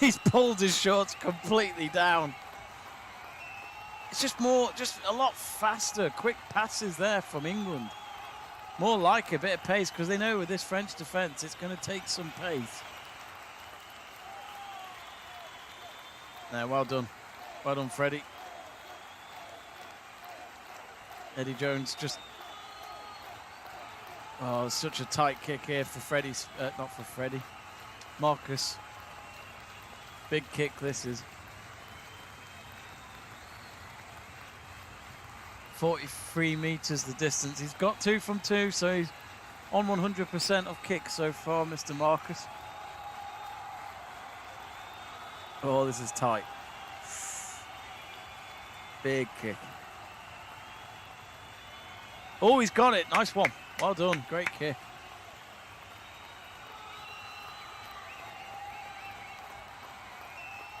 S1: He's pulled his shorts completely down. It's just a lot faster, quick passes there from England. More like a bit of pace, because they know with this French defence, it's going to take some pace. No, well done. Well done, Freddie. Eddie Jones just... Oh, such a tight kick here for Freddie's... not for Freddie. Marcus. Big kick this is. 43 metres the distance. He's got 2 from 2, so he's on 100% of kicks so far, Mr. Marcus. Oh, this is tight. Big kick. Oh, he's got it. Nice one. Well done. Great kick.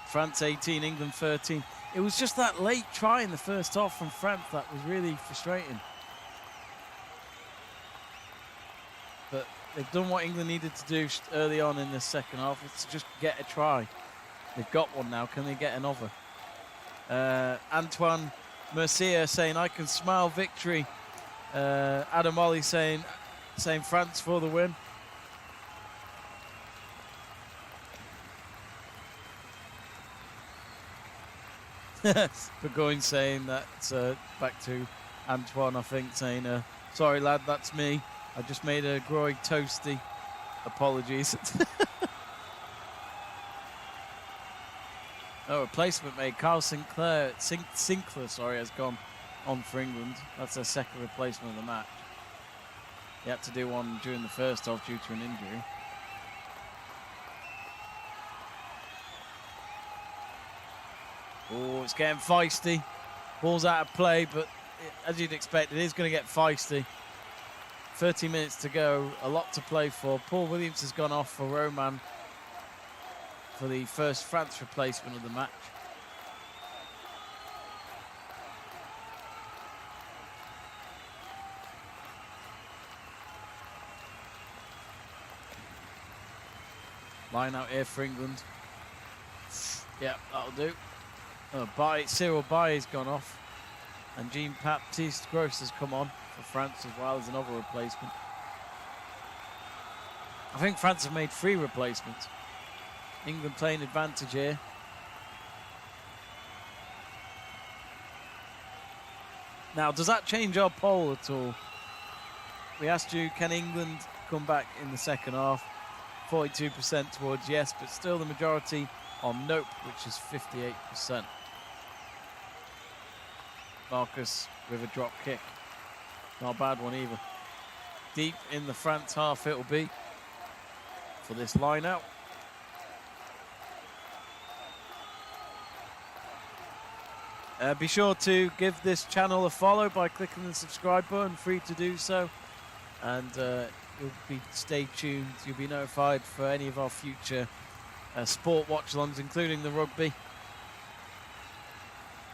S1: France 18, England 13. It was just that late try in the first half from France that was really frustrating. But they've done what England needed to do early on in the second half. It's to just get a try. They've got one now. Can they get another? Antoine Mercier saying, I can smell victory. Adam Ollie saying France for the win. Burgoyne saying that, back to Antoine, I think, saying, sorry lad, that's me. I just made a growing toasty. Apologies. Oh, replacement made. Carl Sinclair, has gone on for England. That's their second replacement of the match. He had to do one during the first half due to an injury. Oh, it's getting feisty. Ball's out of play, but as you'd expect, it is going to get feisty. 30 minutes to go, a lot to play for. Paul Williams has gone off for Roman for the first France replacement of the match. Line out here for England. Yeah, that'll do. Cyril Bailly's gone off. And Jean-Baptiste Gross has come on for France as well as another replacement. I think France have made 3 replacements. England playing advantage here. Now, does that change our poll at all? We asked you, can England come back in the second half? 42% towards yes, but still the majority on nope, which is 58%. Marcus with a drop kick. Not a bad one either. Deep in the France half it'll be for this line out. Be sure to give this channel a follow by clicking the subscribe button, free to do so. And stay tuned, you'll be notified for any of our future sport watch-alongs, including the rugby.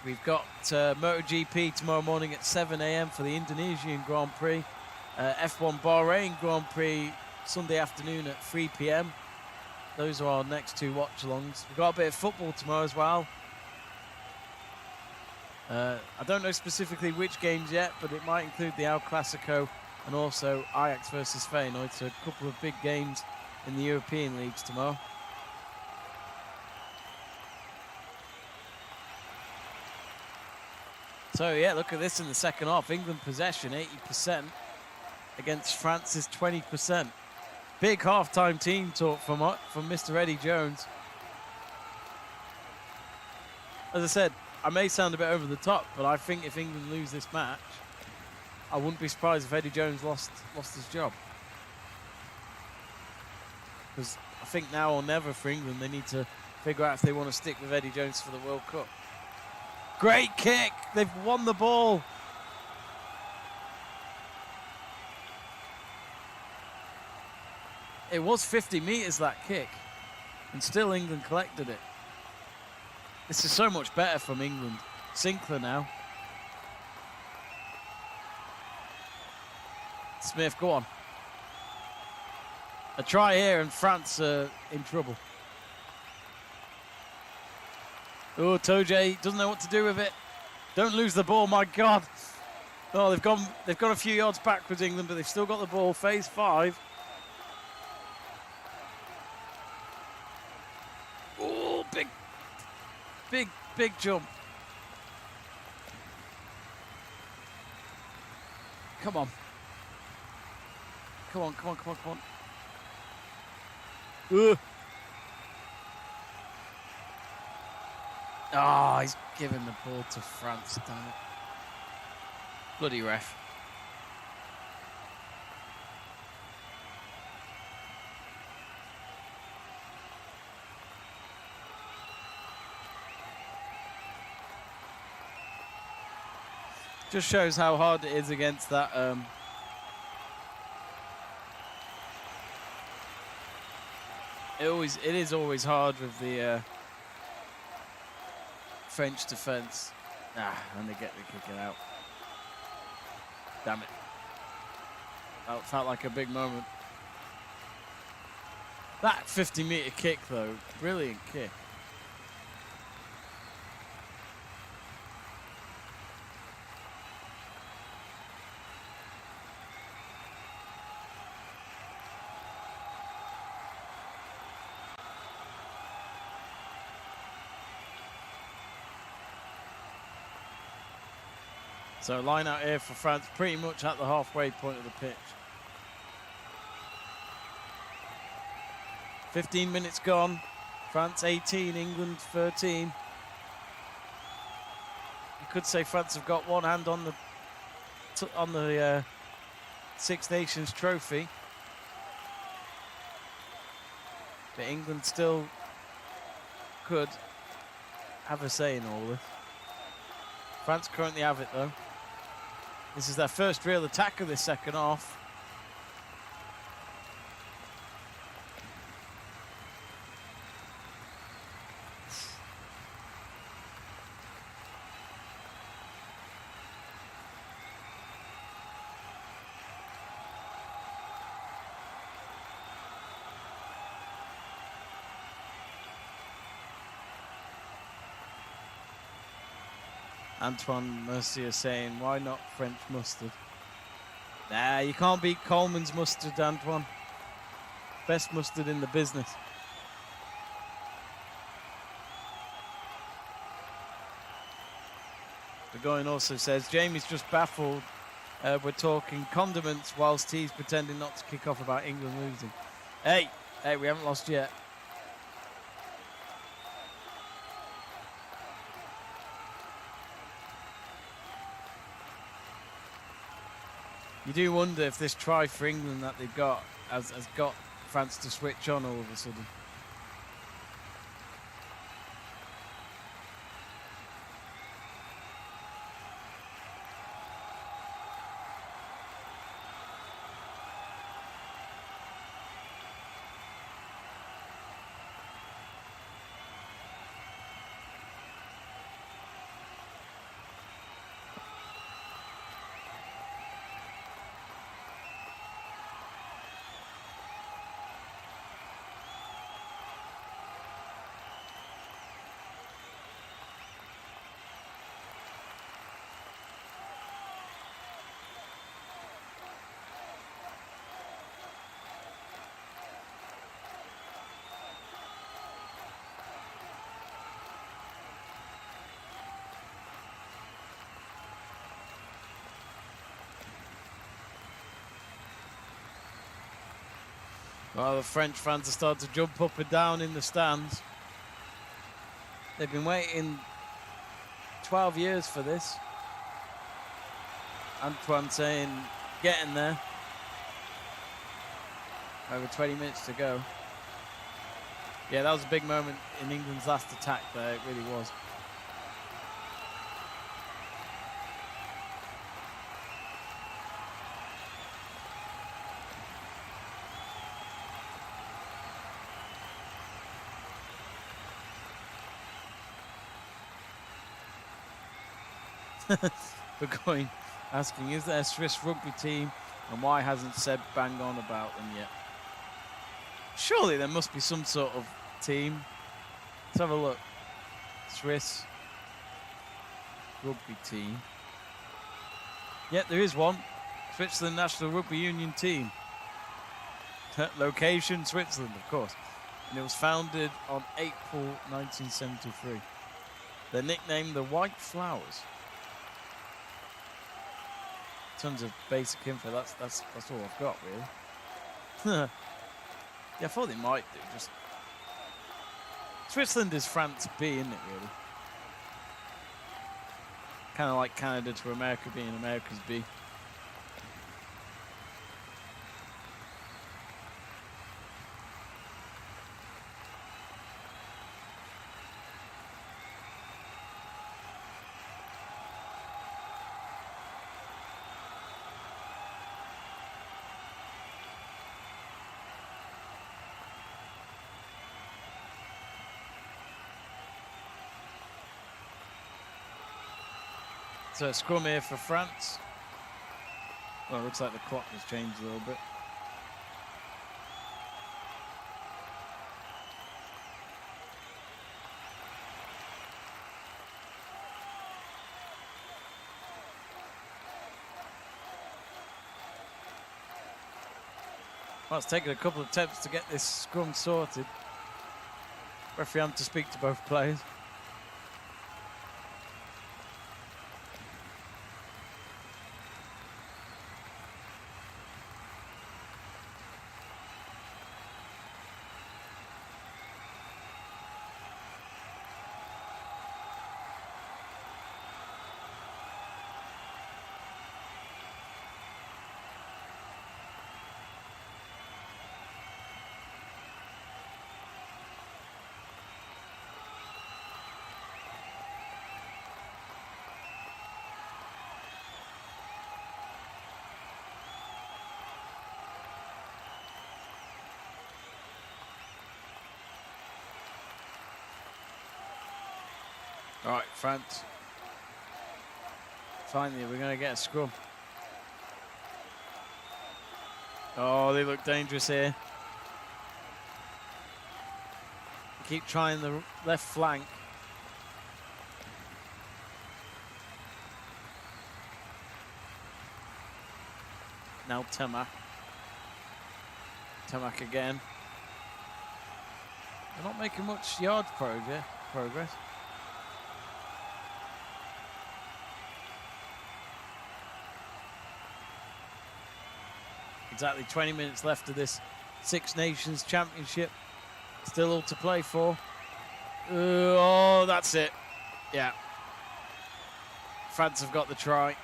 S1: We've got MotoGP tomorrow morning at 7 AM for the Indonesian Grand Prix. F1 Bahrain Grand Prix Sunday afternoon at 3 PM. Those are our next 2 watch-alongs. We've got a bit of football tomorrow as well. I don't know specifically which games yet, but it might include the El Clasico and also Ajax versus Feyenoord. So a couple of big games in the European leagues tomorrow. So yeah, look at this in the second half. England possession 80% against France's 20%. Big half-time team talk from Mr. Eddie Jones. As I said, I may sound a bit over the top, but I think if England lose this match, I wouldn't be surprised if Eddie Jones lost his job. Because I think now or never for England, they need to figure out if they want to stick with Eddie Jones for the World Cup. Great kick! They've won the ball. It was 50 metres, that kick, and still England collected it. This is so much better from England. Sinclair now. Smith, go on. A try here and France are in trouble. Oh, Toje doesn't know what to do with it. Don't lose the ball, my God. Oh, they've gone a few yards backwards, England, but they've still got the ball. Phase 5. Oh, big jump. Come on. Come on. Oh, he's giving the ball to France, damn it. Bloody ref. Just shows how hard it is against that it is always hard with the French defence. And they get the kicking out. Damn it. That felt like a big moment. That 50-metre kick though, brilliant kick. So line out here for France, pretty much at the halfway point of the pitch. 15 minutes gone. France 18, England 13. You could say France have got one hand on the Six Nations trophy. But England still could have a say in all this. France currently have it though. This is their first real attack of this second half. Antoine Mercier saying, why not French mustard? Nah, you can't beat Coleman's mustard, Antoine. Best mustard in the business. Burgoyne also says, Jamie's just baffled. We're talking condiments whilst he's pretending not to kick off about England losing. Hey, we haven't lost yet. You do wonder if this try for England that they've got has got France to switch on all of a sudden. Well, the French fans are starting to jump up and down in the stands. They've been waiting 12 years for this. Antoine saying, getting there. Over 20 minutes to go. Yeah, that was a big moment in England's last attack there, it really was. Burgoyne asking, is there a Swiss rugby team and why hasn't Seb banged on about them yet? Surely there must be some sort of team. Let's have a look. Swiss rugby team. Yep, there is one. Switzerland National Rugby Union team. Location, Switzerland, of course. And it was founded on April 1973. They're nicknamed the White Flowers. Tons of basic info. That's all I've got really. Yeah, I thought they might do. Just Switzerland is France B, isn't it? Really, kind of like Canada to America being America's B. So a scrum here for France. Well, it looks like the clock has changed a little bit. Well, it's taken a couple of attempts to get this scrum sorted. Referee having to speak to both players. All right, France. Finally, we're going to get a scrum. Oh, they look dangerous here. Keep trying the left flank. Now Temak. Temak again. They're not making much yard progress. Exactly 20 minutes left of this Six Nations Championship. Still all to play for. Oh, that's it. Yeah. France have got the try.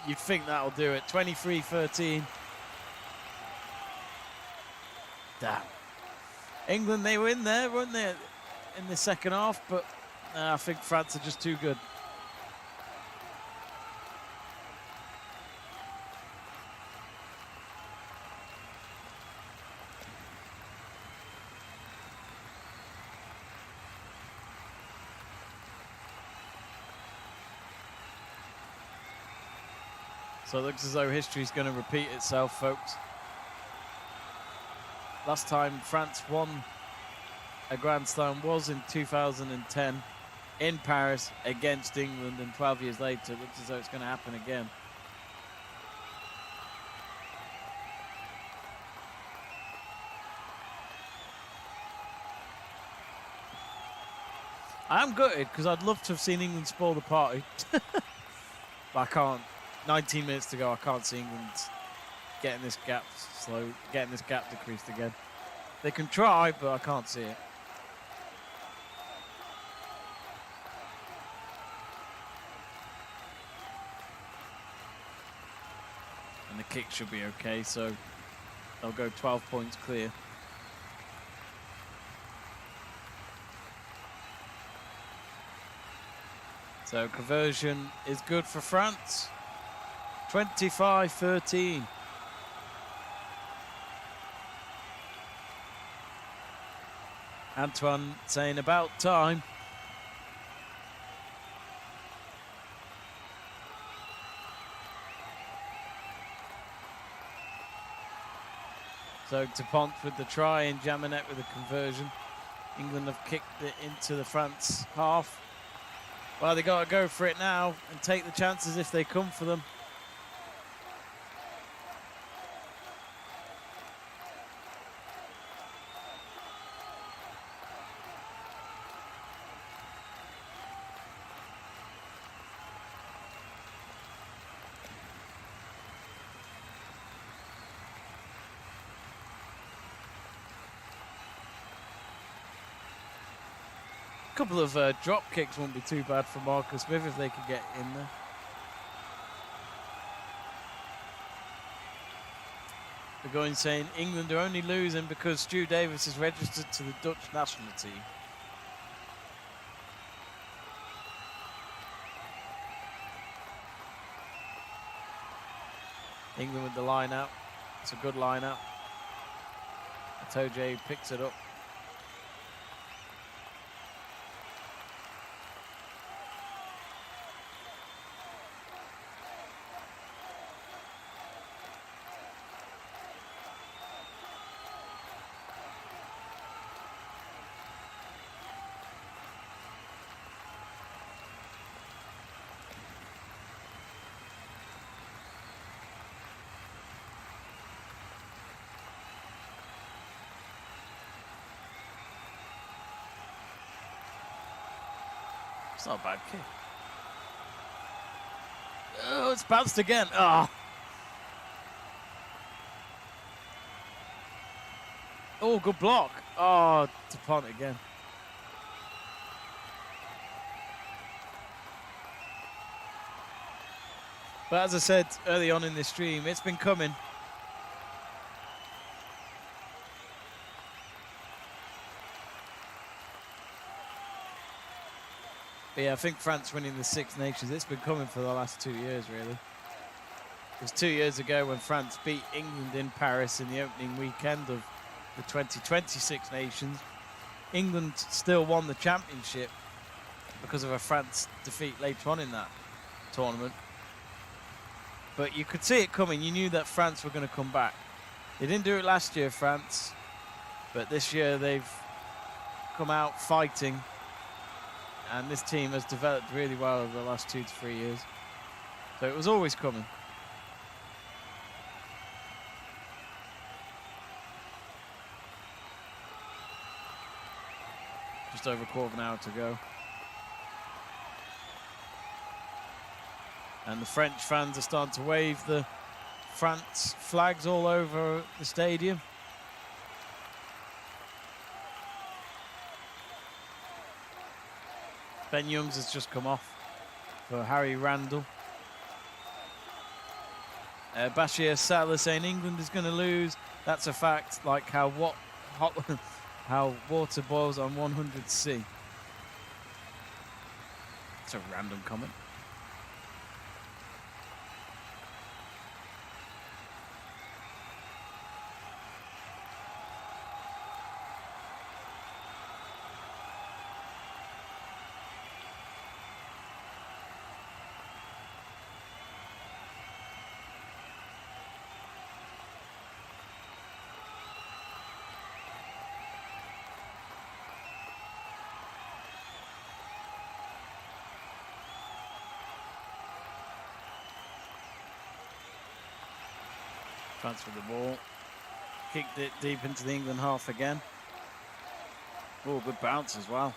S1: You'd think that'll do it. 23-13. Damn. England, they were in there, weren't they, in the second half, but I think France are just too good. So it looks as though history's going to repeat itself, folks. Last time France won a Grand Slam was in 2010 in Paris against England, and 12 years later it looks as though it's going to happen again. I am gutted because I'd love to have seen England spoil the party. But I can't. 19 minutes to go. I can't see England getting this gap decreased again. They can try, but I can't see it. And the kick should be okay, so they'll go 12 points clear. So conversion is good for France. 25-13. Antoine saying about time. So Dupont with the try and Jaminet with the conversion. England have kicked it into the France half. Well, they got to go for it now and take the chances if they come for them. A couple of drop kicks won't be too bad for Marcus Smith if they could get in there. They're going saying England are only losing because Stu Davies is registered to the Dutch national team. England with the line out. It's a good line out. Atoje picks it up. It's not a bad kick. Oh, it's bounced again. Oh. Oh, good block. Oh, Dupont again. But as I said early on in this stream, it's been coming. But yeah, I think France winning the Six Nations, it's been coming for the last 2 years, really. It was 2 years ago when France beat England in Paris in the opening weekend of the 2020 Six Nations. England still won the championship, because of a France defeat later on in that tournament. But you could see it coming. You knew that France were going to come back. They didn't do it last year, France, but this year they've come out fighting, and this team has developed really well over the last 2 to 3 years. So it was always coming. Just over a quarter of an hour to go. And the French fans are starting to wave the France flags all over the stadium. Ben Youngs has just come off for Harry Randall. Bashir Sattler saying England is going to lose. That's a fact, like how how water boils on 100C. It's a random comment. Transferred the ball, kicked it deep into the England half again. Oh, good bounce as well.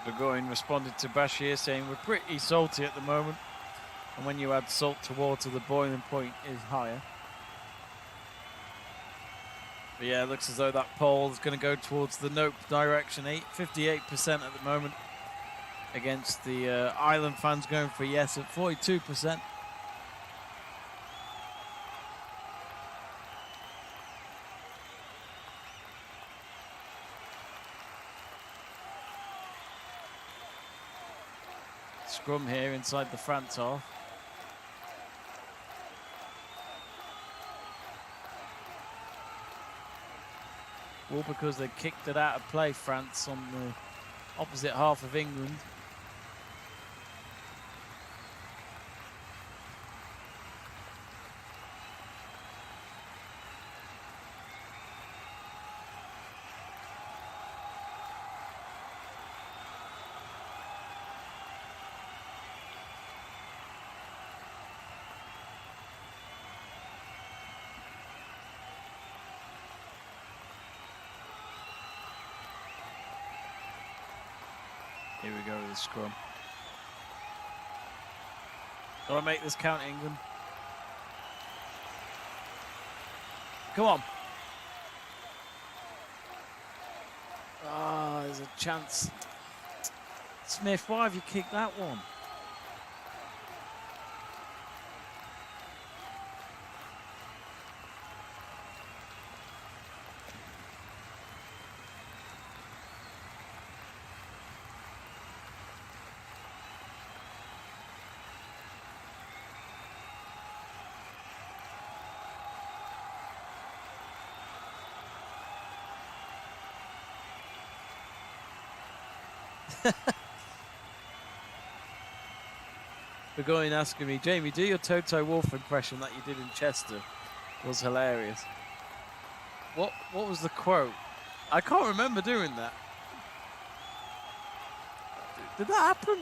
S1: Burgoyne responded to Bashir saying we're pretty salty at the moment, and when you add salt to water the boiling point is higher. But yeah, it looks as though that poll is going to go towards the nope direction. 58% at the moment against the Ireland fans going for yes at 42%. Scrum here inside the France half. All because they kicked it out of play, France, on the opposite half of England. Here we go with the scrum. Gotta make this count, England. Come on. Ah, there's a chance. Smith, why have you kicked that one? We're going asking me, Jamie, do your Toto Wolff impression that you did in Chester was hilarious. What was the quote? I can't remember doing that. Did that happen?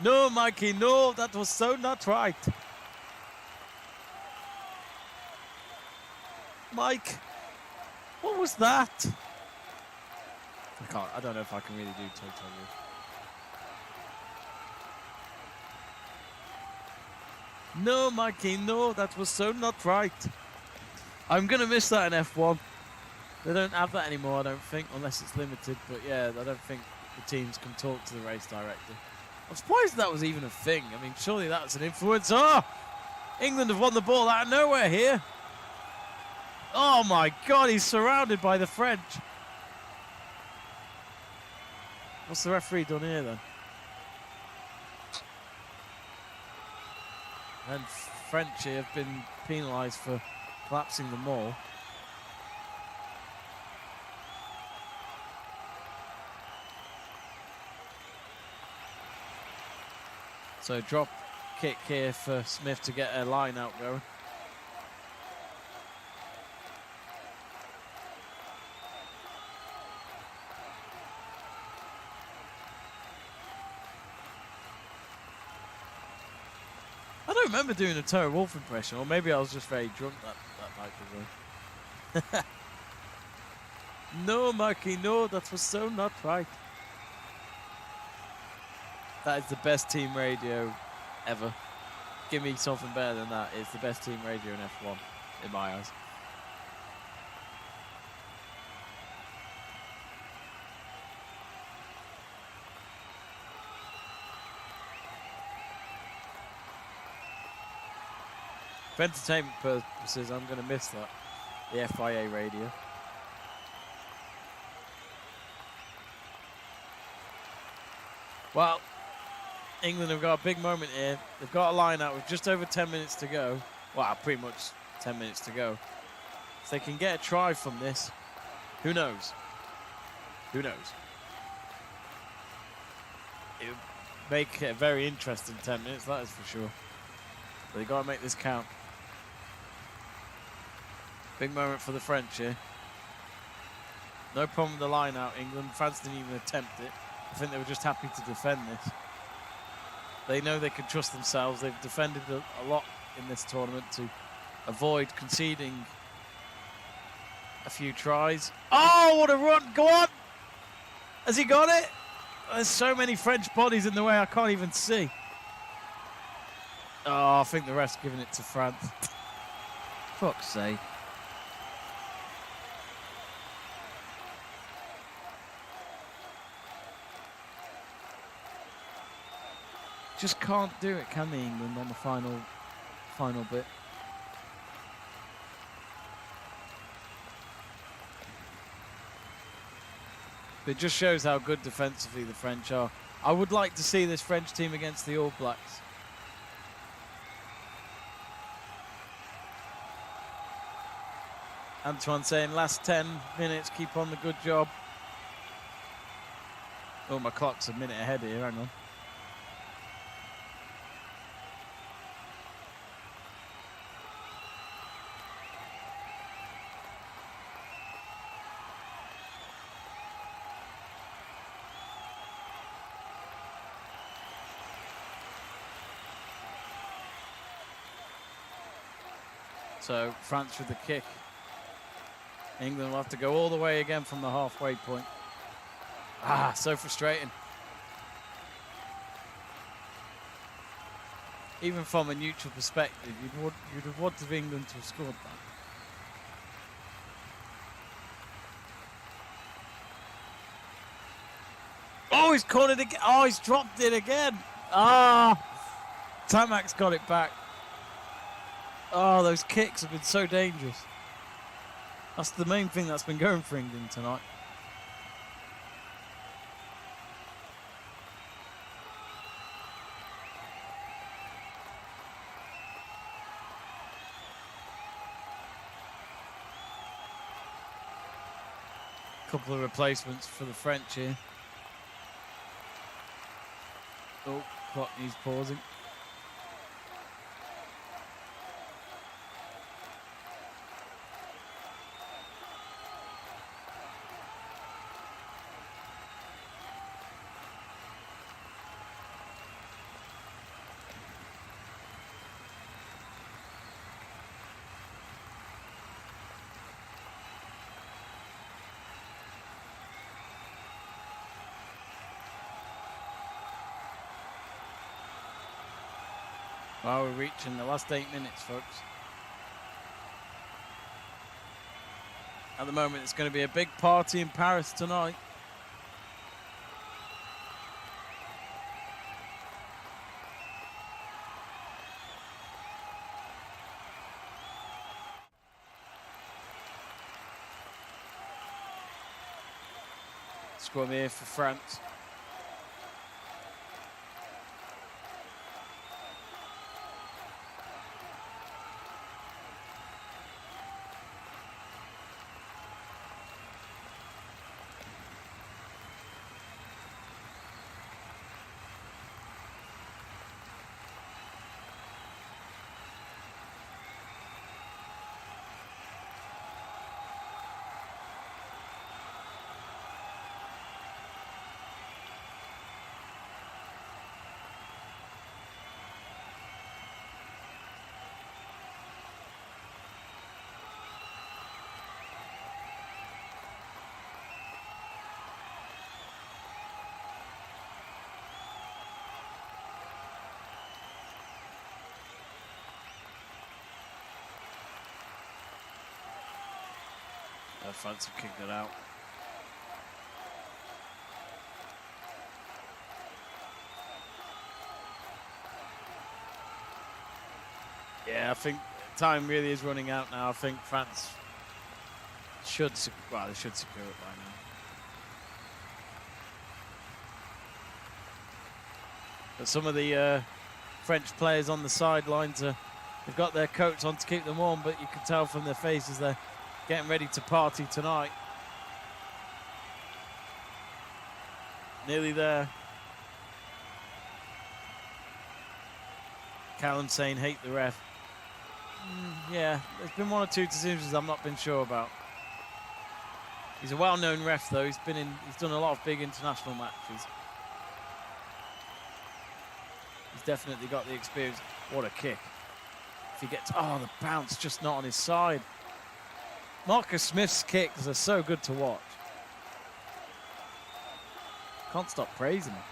S1: No, Mikey, no, that was so not right. Mike, what was that? I don't know if I can really do Toto Wolff. No, Mikey, no, that was so not right. I'm going to miss that in F1. They don't have that anymore, I don't think, unless it's limited. But yeah, I don't think the teams can talk to the race director. I'm surprised that was even a thing. I mean, surely that was an influence. Oh! England have won the ball out of nowhere here. Oh my God, he's surrounded by the French. What's the referee done here then? And French have been penalised for collapsing the maul. So drop kick here for Smith to get a line out going. I don't remember doing a Terry Wolf impression, or maybe I was just very drunk that night. No, Marky, no, that was so not right. That is the best team radio ever. Give me something better than that. It's the best team radio in F1, in my eyes. For entertainment purposes, I'm going to miss that. The FIA radio. Well, England have got a big moment here. They've got a line out with just over 10 minutes to go. Well, pretty much 10 minutes to go. If they can get a try from this, who knows? Who knows? It would make it a very interesting 10 minutes, that is for sure. But they've got to make this count. Big moment for the French here. No problem with the line out, England. France didn't even attempt it. I think they were just happy to defend this. They know they can trust themselves. They've defended a lot in this tournament to avoid conceding a few tries. Oh, what a run. Go on. Has he got it? There's so many French bodies in the way I can't even see. Oh, I think the ref's giving it to France.
S2: Fuck's sake.
S1: Just can't do it, can they, England, on the final bit? It just shows how good defensively the French are. I would like to see this French team against the All Blacks. Antoine saying last 10 minutes, keep on the good job. Oh, my clock's a minute ahead here, hang on. So France with the kick. England will have to go all the way again from the halfway point. Ah, so frustrating. Even from a neutral perspective, you'd have wanted England to have scored that. Oh, he's caught it again. Oh, he's dropped it again. Ah, Tamac's got it back. Oh, those kicks have been so dangerous. That's the main thing that's been going for England tonight. Couple of replacements for the French here. Oh, clock needs pausing. Well, we're reaching the last 8 minutes, folks. At the moment, it's going to be a big party in Paris tonight. Scrum here for France. France have kicked it out. Yeah, I think time really is running out now. I think France should, well, they should secure it by now. But some of the French players on the sidelines, they've got their coats on to keep them warm, but you can tell from their faces they're getting ready to party tonight. Nearly there. Callum saying hate the ref. Yeah, there's been one or two decisions I've not been sure about. He's a well-known ref though. He's done a lot of big international matches. He's definitely got the experience. What a kick. If he gets, oh, the bounce just not on his side. Marcus Smith's kicks are so good to watch. Can't stop praising him.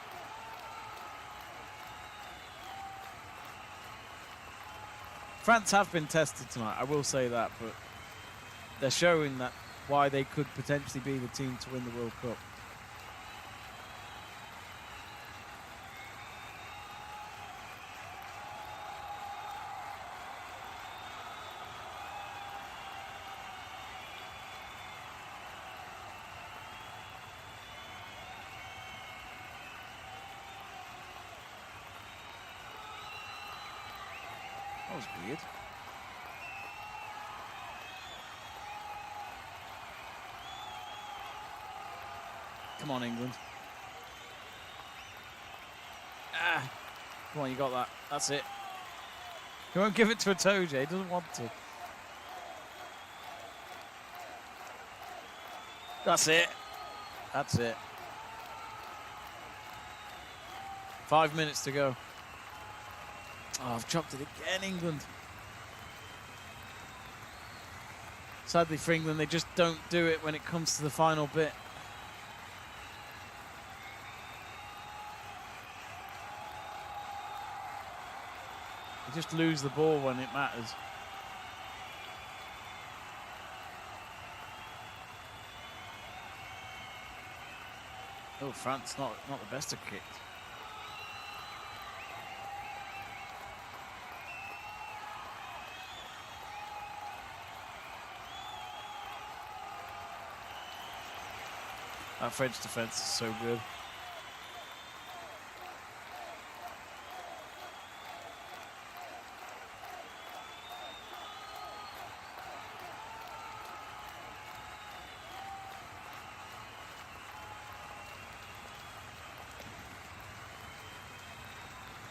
S1: France have been tested tonight, I will say that, but they're showing that why they could potentially be the team to win the World Cup. That was weird. Come on, England. Ah, come on, you got that. That's it. He won't give it to Atoje. He doesn't want to. That's it. That's it. 5 minutes to go. Oh, I've chopped it again, England. Sadly for England, they just don't do it when it comes to the final bit. They just lose the ball when it matters. Oh, France not the best of kicks. That French defence is so good.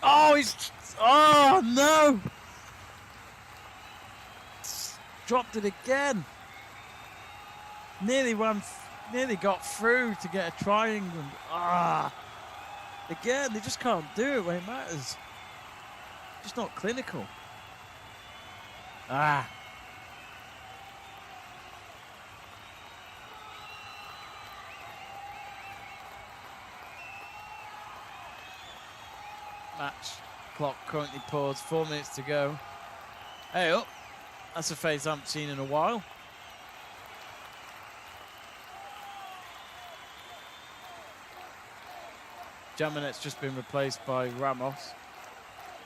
S1: Oh, oh no! Dropped it again. Nearly got through to get a try, England. Again, they just can't do it when it matters. Just not clinical. Match clock currently paused. 4 minutes to go. Hey up. That's a face I haven't seen in a while. Jaminet's just been replaced by Ramos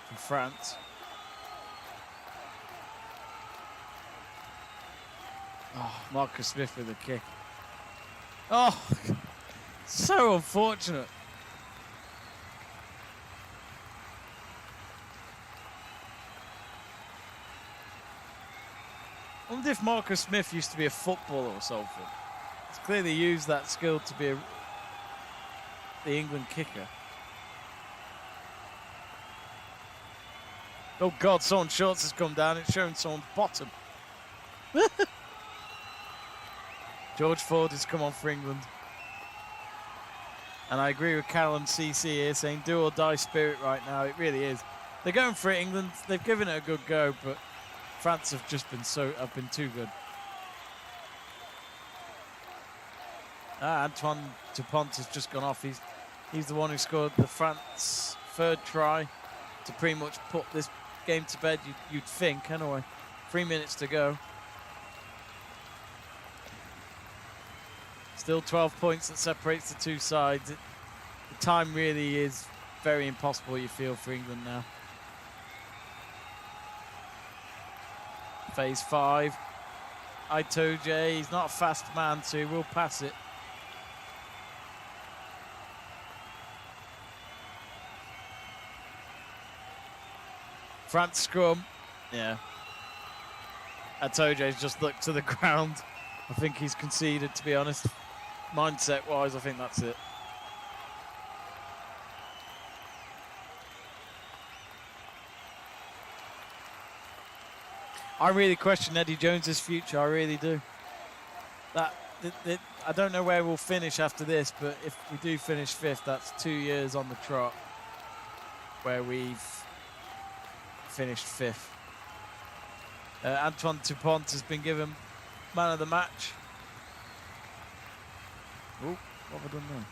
S1: from France. Oh, Marcus Smith with a kick. Oh, So unfortunate. I wonder if Marcus Smith used to be a footballer or something. He's clearly used that skill to be the England kicker. Oh God, someone's shorts has come down. It's showing someone's bottom. George Ford has come on for England. And I agree with Callum CC here saying do or die spirit right now. It really is. They're going for it, England. They've given it a good go, but France have just been too good. Antoine Dupont has just gone off. He's the one who scored the France third try to pretty much put this game to bed, you'd think. Anyway, 3 minutes to go. Still 12 points that separates the two sides. The time really is very impossible, you feel, for England now. Phase 5. Itoje, he's not a fast man, so he will pass it. France scrum. Yeah. Itoje's just looked to the ground. I think he's conceded, to be honest. Mindset-wise, I think that's it. I really question Eddie Jones's future. I really do. I don't know where we'll finish after this, but if we do finish 5th, that's 2 years on the trot where we've finished 5th. Antoine Dupont has been given man of the match. Oh, what have I done there?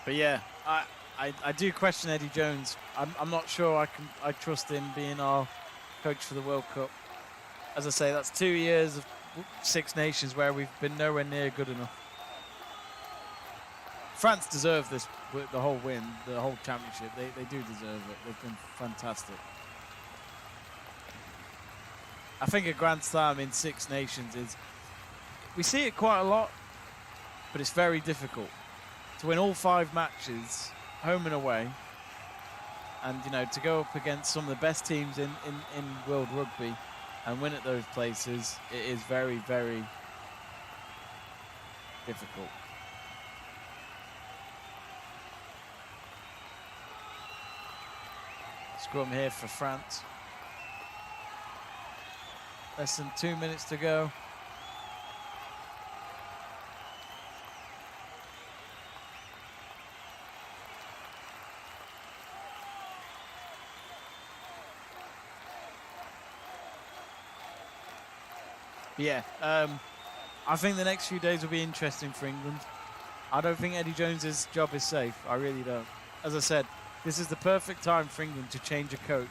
S1: But yeah, I do question Eddie Jones. I'm not sure I trust him being our coach for the World Cup. As I say, that's 2 years of Six Nations where we've been nowhere near good enough. France deserve this, the whole win, the whole championship. They do deserve it. They've been fantastic. I think a Grand Slam in Six Nations is, we see it quite a lot, but it's very difficult. To win all 5 matches, home and away, and to go up against some of the best teams in world rugby and win at those places, it is very, very difficult. Scrum here for France. Less than 2 minutes to go. Yeah, I think the next few days will be interesting for England. I don't think Eddie Jones's job is safe. I really don't. As I said, this is the perfect time for England to change a coach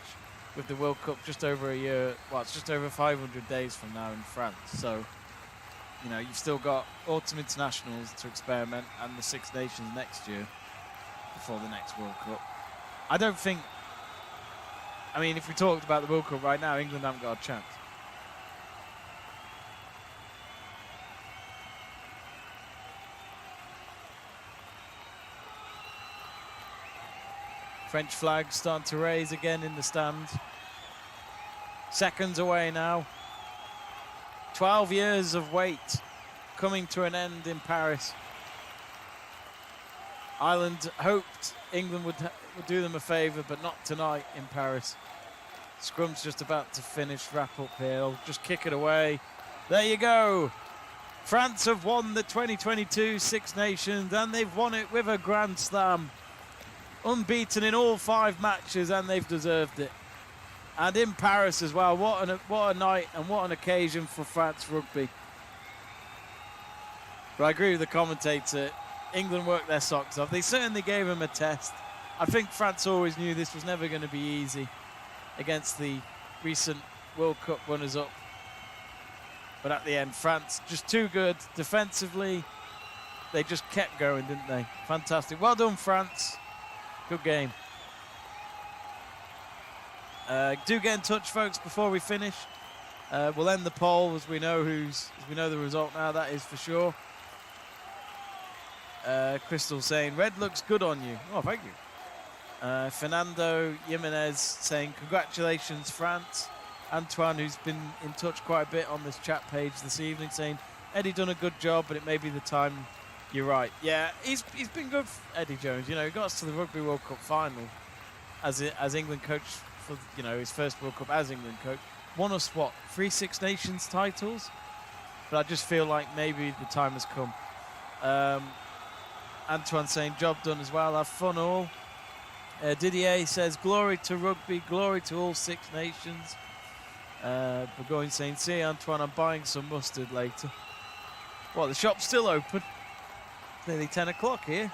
S1: with the World Cup just over a year. Well, it's just over 500 days from now in France. So, you've still got autumn internationals to experiment and the Six Nations next year before the next World Cup. I don't think... I mean, if we talked about the World Cup right now, England haven't got a chance. French flag starting to raise again in the stand. Seconds away now. 12 years of wait coming to an end in Paris. Ireland hoped England would do them a favour, but not tonight in Paris. Scrum's just about to finish, wrap up here. I'll just kick it away. There you go. France have won the 2022 Six Nations, and they've won it with a Grand Slam. Unbeaten in all 5 matches, and they've deserved it. And in Paris as well. What a night and what an occasion for France rugby. But I agree with the commentator. England worked their socks off. They certainly gave them a test. I think France always knew this was never going to be easy against the recent World Cup runners-up. But at the end, France just too good defensively. They just kept going, didn't they? Fantastic. Well done, France. Good game. Do get in touch, folks, before we finish. We'll end the poll as we know the result now. That is for sure. Crystal saying red looks good on you. Oh, thank you. Fernando Jimenez saying congratulations, France. Antoine, who's been in touch quite a bit on this chat page this evening, saying Eddie done a good job, but it may be the time. You're right. Yeah, he's been good, Eddie Jones. You know, he got us to the Rugby World Cup final as England coach for his first World Cup as England coach. Won us what 3 Six Nations titles, but I just feel like maybe the time has come. Antoine saying job done as well. Have fun all. Didier says glory to rugby, glory to all Six Nations. Burgoyne saying see Antoine, I'm buying some mustard later. Well, the shop's still open. It's nearly 10 o'clock here.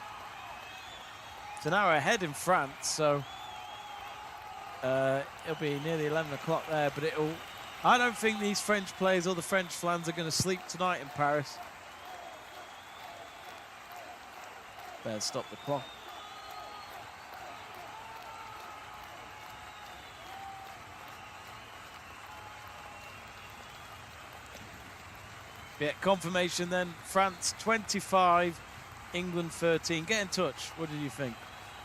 S1: It's an hour ahead in France, so it'll be nearly 11 o'clock there. But I don't think these French players or the French fans are going to sleep tonight in Paris. Better stop the clock. Yeah, confirmation then. France 25, England 13. Get in touch. What did you think?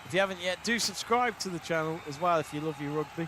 S1: If you haven't yet, do subscribe to the channel as well if you love your rugby.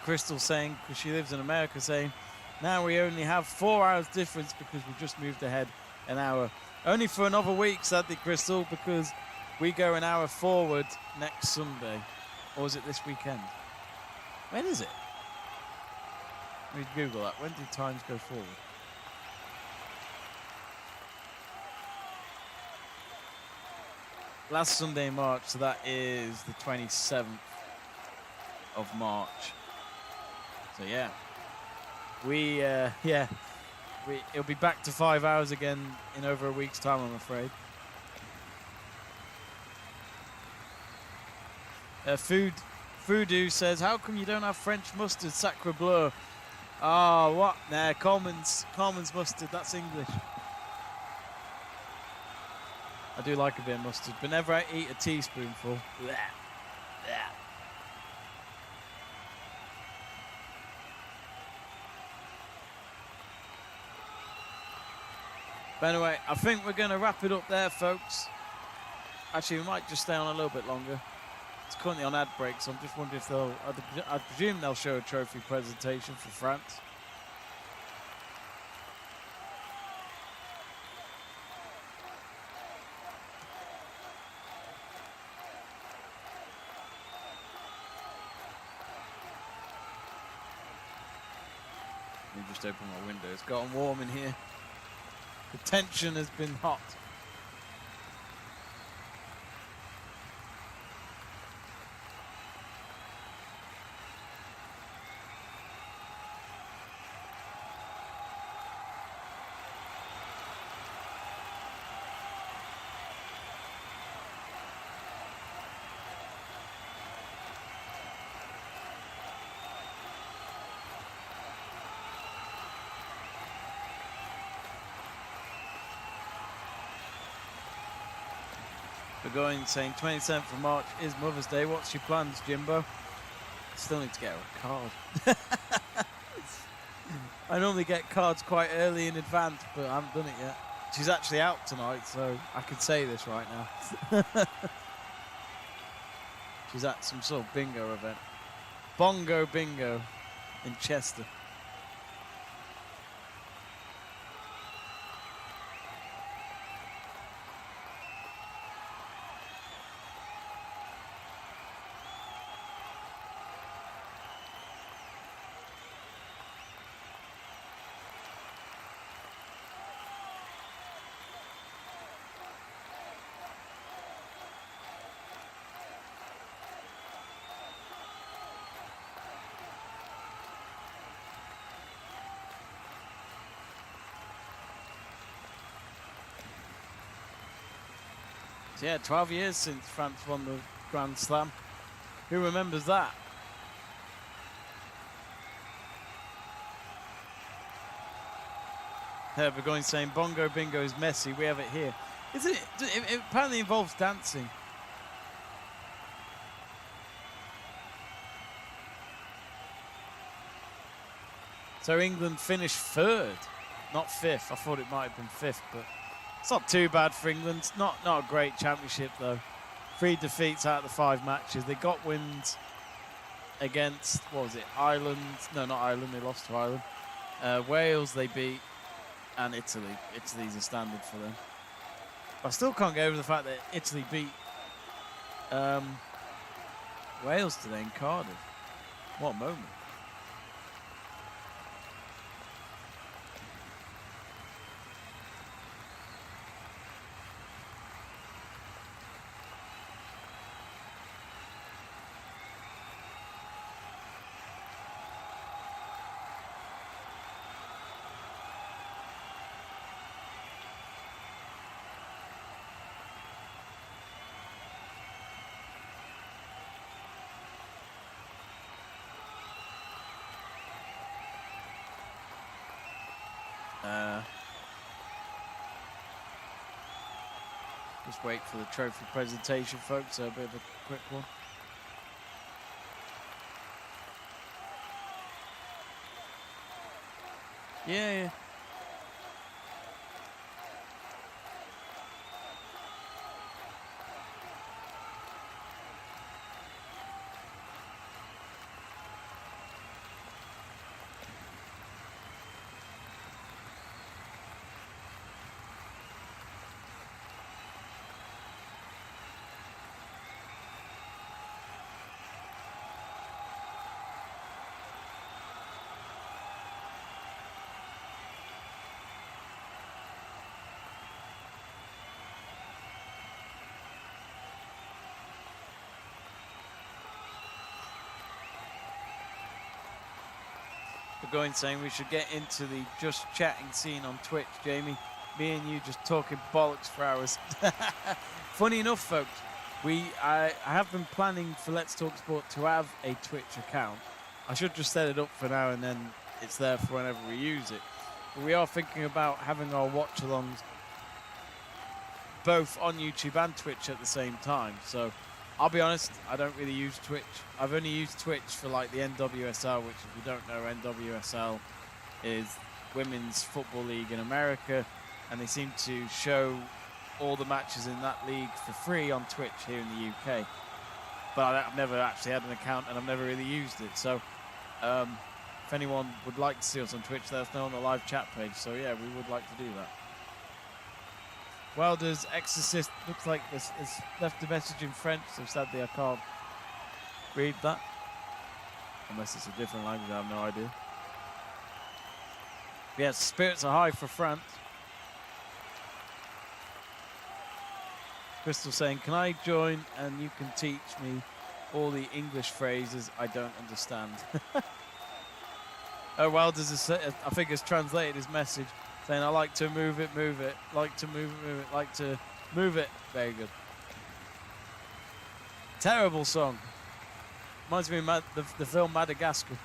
S1: Crystal saying, because she lives in America, saying, now we only have 4 hours difference because we just moved ahead an hour. Only for another week, sadly, Crystal, because we go an hour forward next Sunday. Or is it this weekend? When is it? Let me Google that. When do times go forward? Last Sunday in March, so that is the 27th of March. So yeah, it'll be back to 5 hours again in over a week's time, I'm afraid. Foodoo says, how come you don't have French mustard, sacre bleu? Oh, what? Nah, Coleman's mustard, that's English. I do like a bit of mustard, but never I eat a teaspoonful. Blech. Blech. But anyway, I think we're going to wrap it up there, folks. Actually, we might just stay on a little bit longer. It's currently on ad break, so I'm just wondering if I presume they'll show a trophy presentation for France. Let me just open my window. It's gotten warm in here. The tension has been hot. We're going saying 27th of March is Mother's Day. What's your plans, Jimbo? Still need to get her a card. I normally get cards quite early in advance, but I haven't done it yet. She's actually out tonight, so I could say this right now. She's at some sort of bingo event. Bongo Bingo in Chester. Yeah, 12 years since France won the Grand Slam. Who remembers that? We're going saying Bongo Bingo is messy. We have it here. Isn't it? It apparently involves dancing. So England finished third, not fifth. I thought it might have been fifth, but it's not too bad for England. Not a great championship, though. 3 defeats out of the 5 matches. They got wins against, what was it, Ireland? No, not Ireland. They lost to Ireland. Wales they beat, and Italy. Italy's a standard for them. I still can't get over the fact that Italy beat Wales today in Cardiff. What a moment. Just wait for the trophy presentation, folks. So a bit of a quick one. Yeah. We're going saying we should get into the just chatting scene on Twitch, Jamie. Me and you just talking bollocks for hours. Funny enough, folks, I have been planning for Let's Talk Sport to have a Twitch account. I should just set it up for now and then it's there for whenever we use it. But we are thinking about having our watch-alongs both on YouTube and Twitch at the same time. So I'll be honest, I don't really use Twitch. I've only used Twitch for like the NWSL, which if you don't know, NWSL is Women's Football League in America, and they seem to show all the matches in that league for free on Twitch here in the UK. But I've never actually had an account and I've never really used it. So if anyone would like to see us on Twitch, let us know on the live chat page. So yeah, we would like to do that. Wilder's Exorcist looks like this has left a message in French, so sadly I can't read that. Unless it's a different language, I have no idea. But yeah, spirits are high for France. Crystal saying, can I join and you can teach me all the English phrases I don't understand? Wilder's, I think, has translated his message, saying, I like to move it, like to move it, like to move it. Very good. Terrible song. Reminds me of the film Madagascar.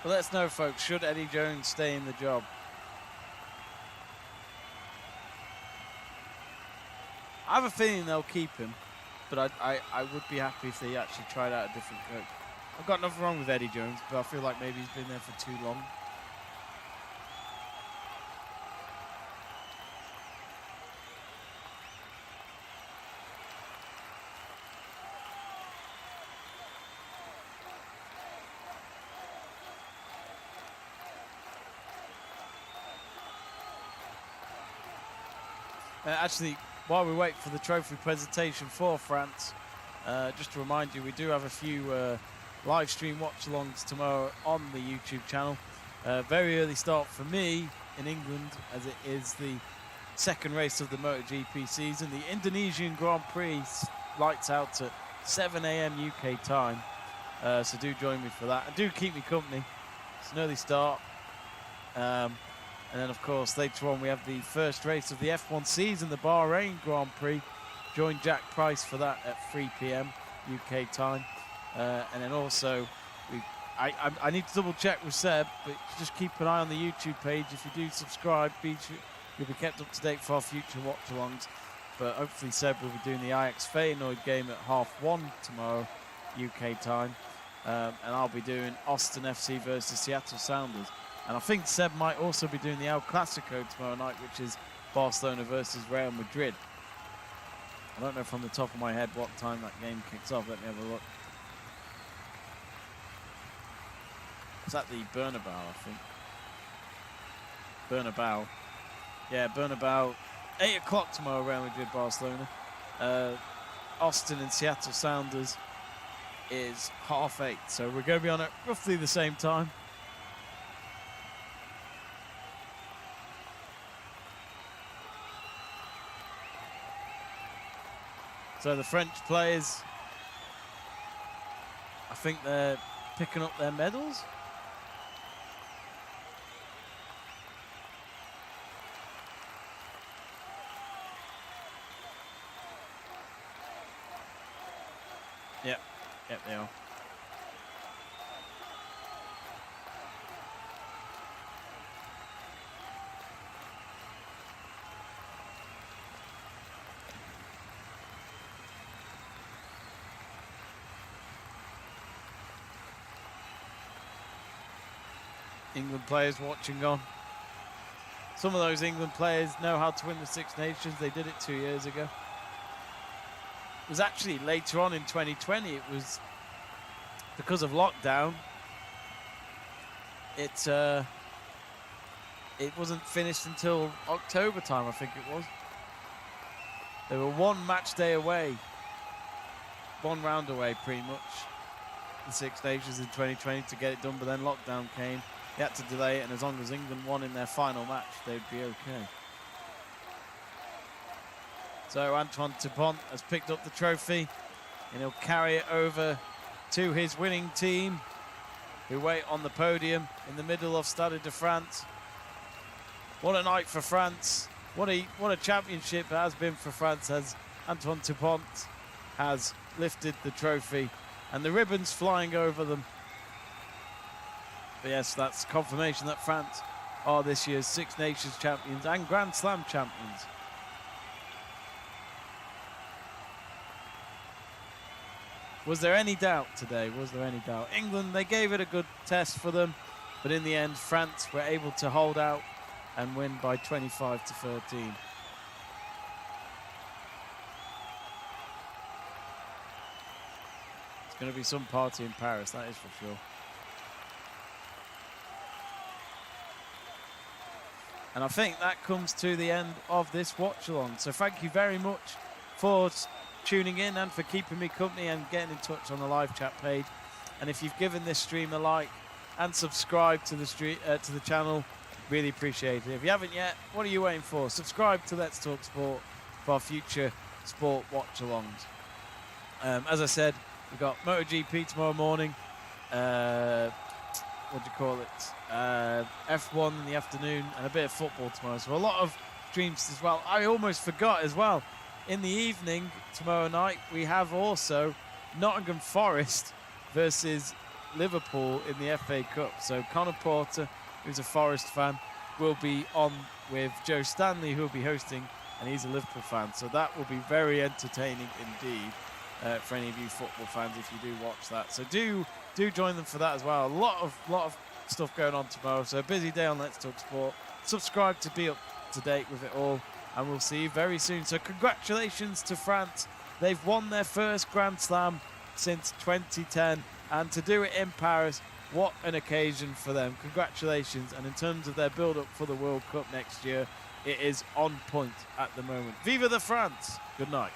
S1: But let us know, folks, should Eddie Jones stay in the job? I have a feeling they'll keep him, but I would be happy if they actually tried out a different coach. I've got nothing wrong with Eddie Jones, but I feel like maybe he's been there for too long. Actually, while we wait for the trophy presentation for France, just to remind you, we do have a few live stream watch-alongs tomorrow on the YouTube channel. Very early start for me in England, as it is the second race of the MotoGP season. The Indonesian Grand Prix lights out at 7 a.m. UK time, so do join me for that. And do keep me company. It's an early start. And then, of course, later on we have the first race of the F1 season, the Bahrain Grand Prix. Join Jack Price for that at 3 p.m. UK time. And then also, I need to double check with Seb, but just keep an eye on the YouTube page. If you do subscribe, you'll be kept up to date for our future watch-alongs. But hopefully Seb will be doing the Ajax Feyenoord game at 1:30 tomorrow, UK time. And I'll be doing Austin FC versus Seattle Sounders. And I think Seb might also be doing the El Clasico tomorrow night, which is Barcelona versus Real Madrid. I don't know from the top of my head what time that game kicks off. Let me have a look. It's at the Bernabeu, I think. Bernabeu. Yeah, Bernabeu. 8 o'clock tomorrow, Real Madrid, Barcelona. Austin and Seattle Sounders is 8:30. So we're going to be on at roughly the same time. So the French players, I think they're picking up their medals. Yep, they are. England players watching on. Some of those England players know how to win the Six Nations. They did it 2 years ago. It was actually later on in 2020. It was because of lockdown. It wasn't finished until October time, I think it was. They were one match day away, one round away pretty much, the Six Nations in 2020 to get it done, but then lockdown came. They had to delay it, and as long as England won in their final match, they'd be okay. So Antoine Dupont has picked up the trophy, and he'll carry it over to his winning team, who wait on the podium in the middle of Stade de France. What a night for France. What a championship it has been for France, as Antoine Dupont has lifted the trophy, and the ribbons flying over them. But yes, that's confirmation that France are this year's Six Nations champions and Grand Slam champions. Was there any doubt today? Was there any doubt? England, they gave it a good test for them, but in the end, France were able to hold out and win by 25-13. It's going to be some party in Paris, that is for sure. And I think that comes to the end of this watch-along. So thank you very much for tuning in and for keeping me company and getting in touch on the live chat page. And if you've given this stream a like and subscribed to the channel, really appreciate it. If you haven't yet, what are you waiting for? Subscribe to Let's Talk Sport for our future sport watch-alongs. As I said, we've got MotoGP tomorrow morning. What do you call it? F1 in the afternoon, and a bit of football tomorrow. So a lot of streams as well. I almost forgot as well. In the evening tomorrow night, we have also Nottingham Forest versus Liverpool in the FA Cup. So Connor Porter, who's a Forest fan, will be on with Joe Stanley, who will be hosting, and he's a Liverpool fan. So that will be very entertaining indeed for any of you football fans if you do watch that. So do join them for that as well. A lot of stuff going on tomorrow. So a busy day on Let's Talk Sport. Subscribe to be up to date with it all, and we'll see you very soon. So congratulations to France. They've won their first Grand Slam since 2010, and to do it in Paris, what an occasion for them. Congratulations. And in terms of their build-up for the World Cup next year, it is on point at the moment. Viva the France. Good night.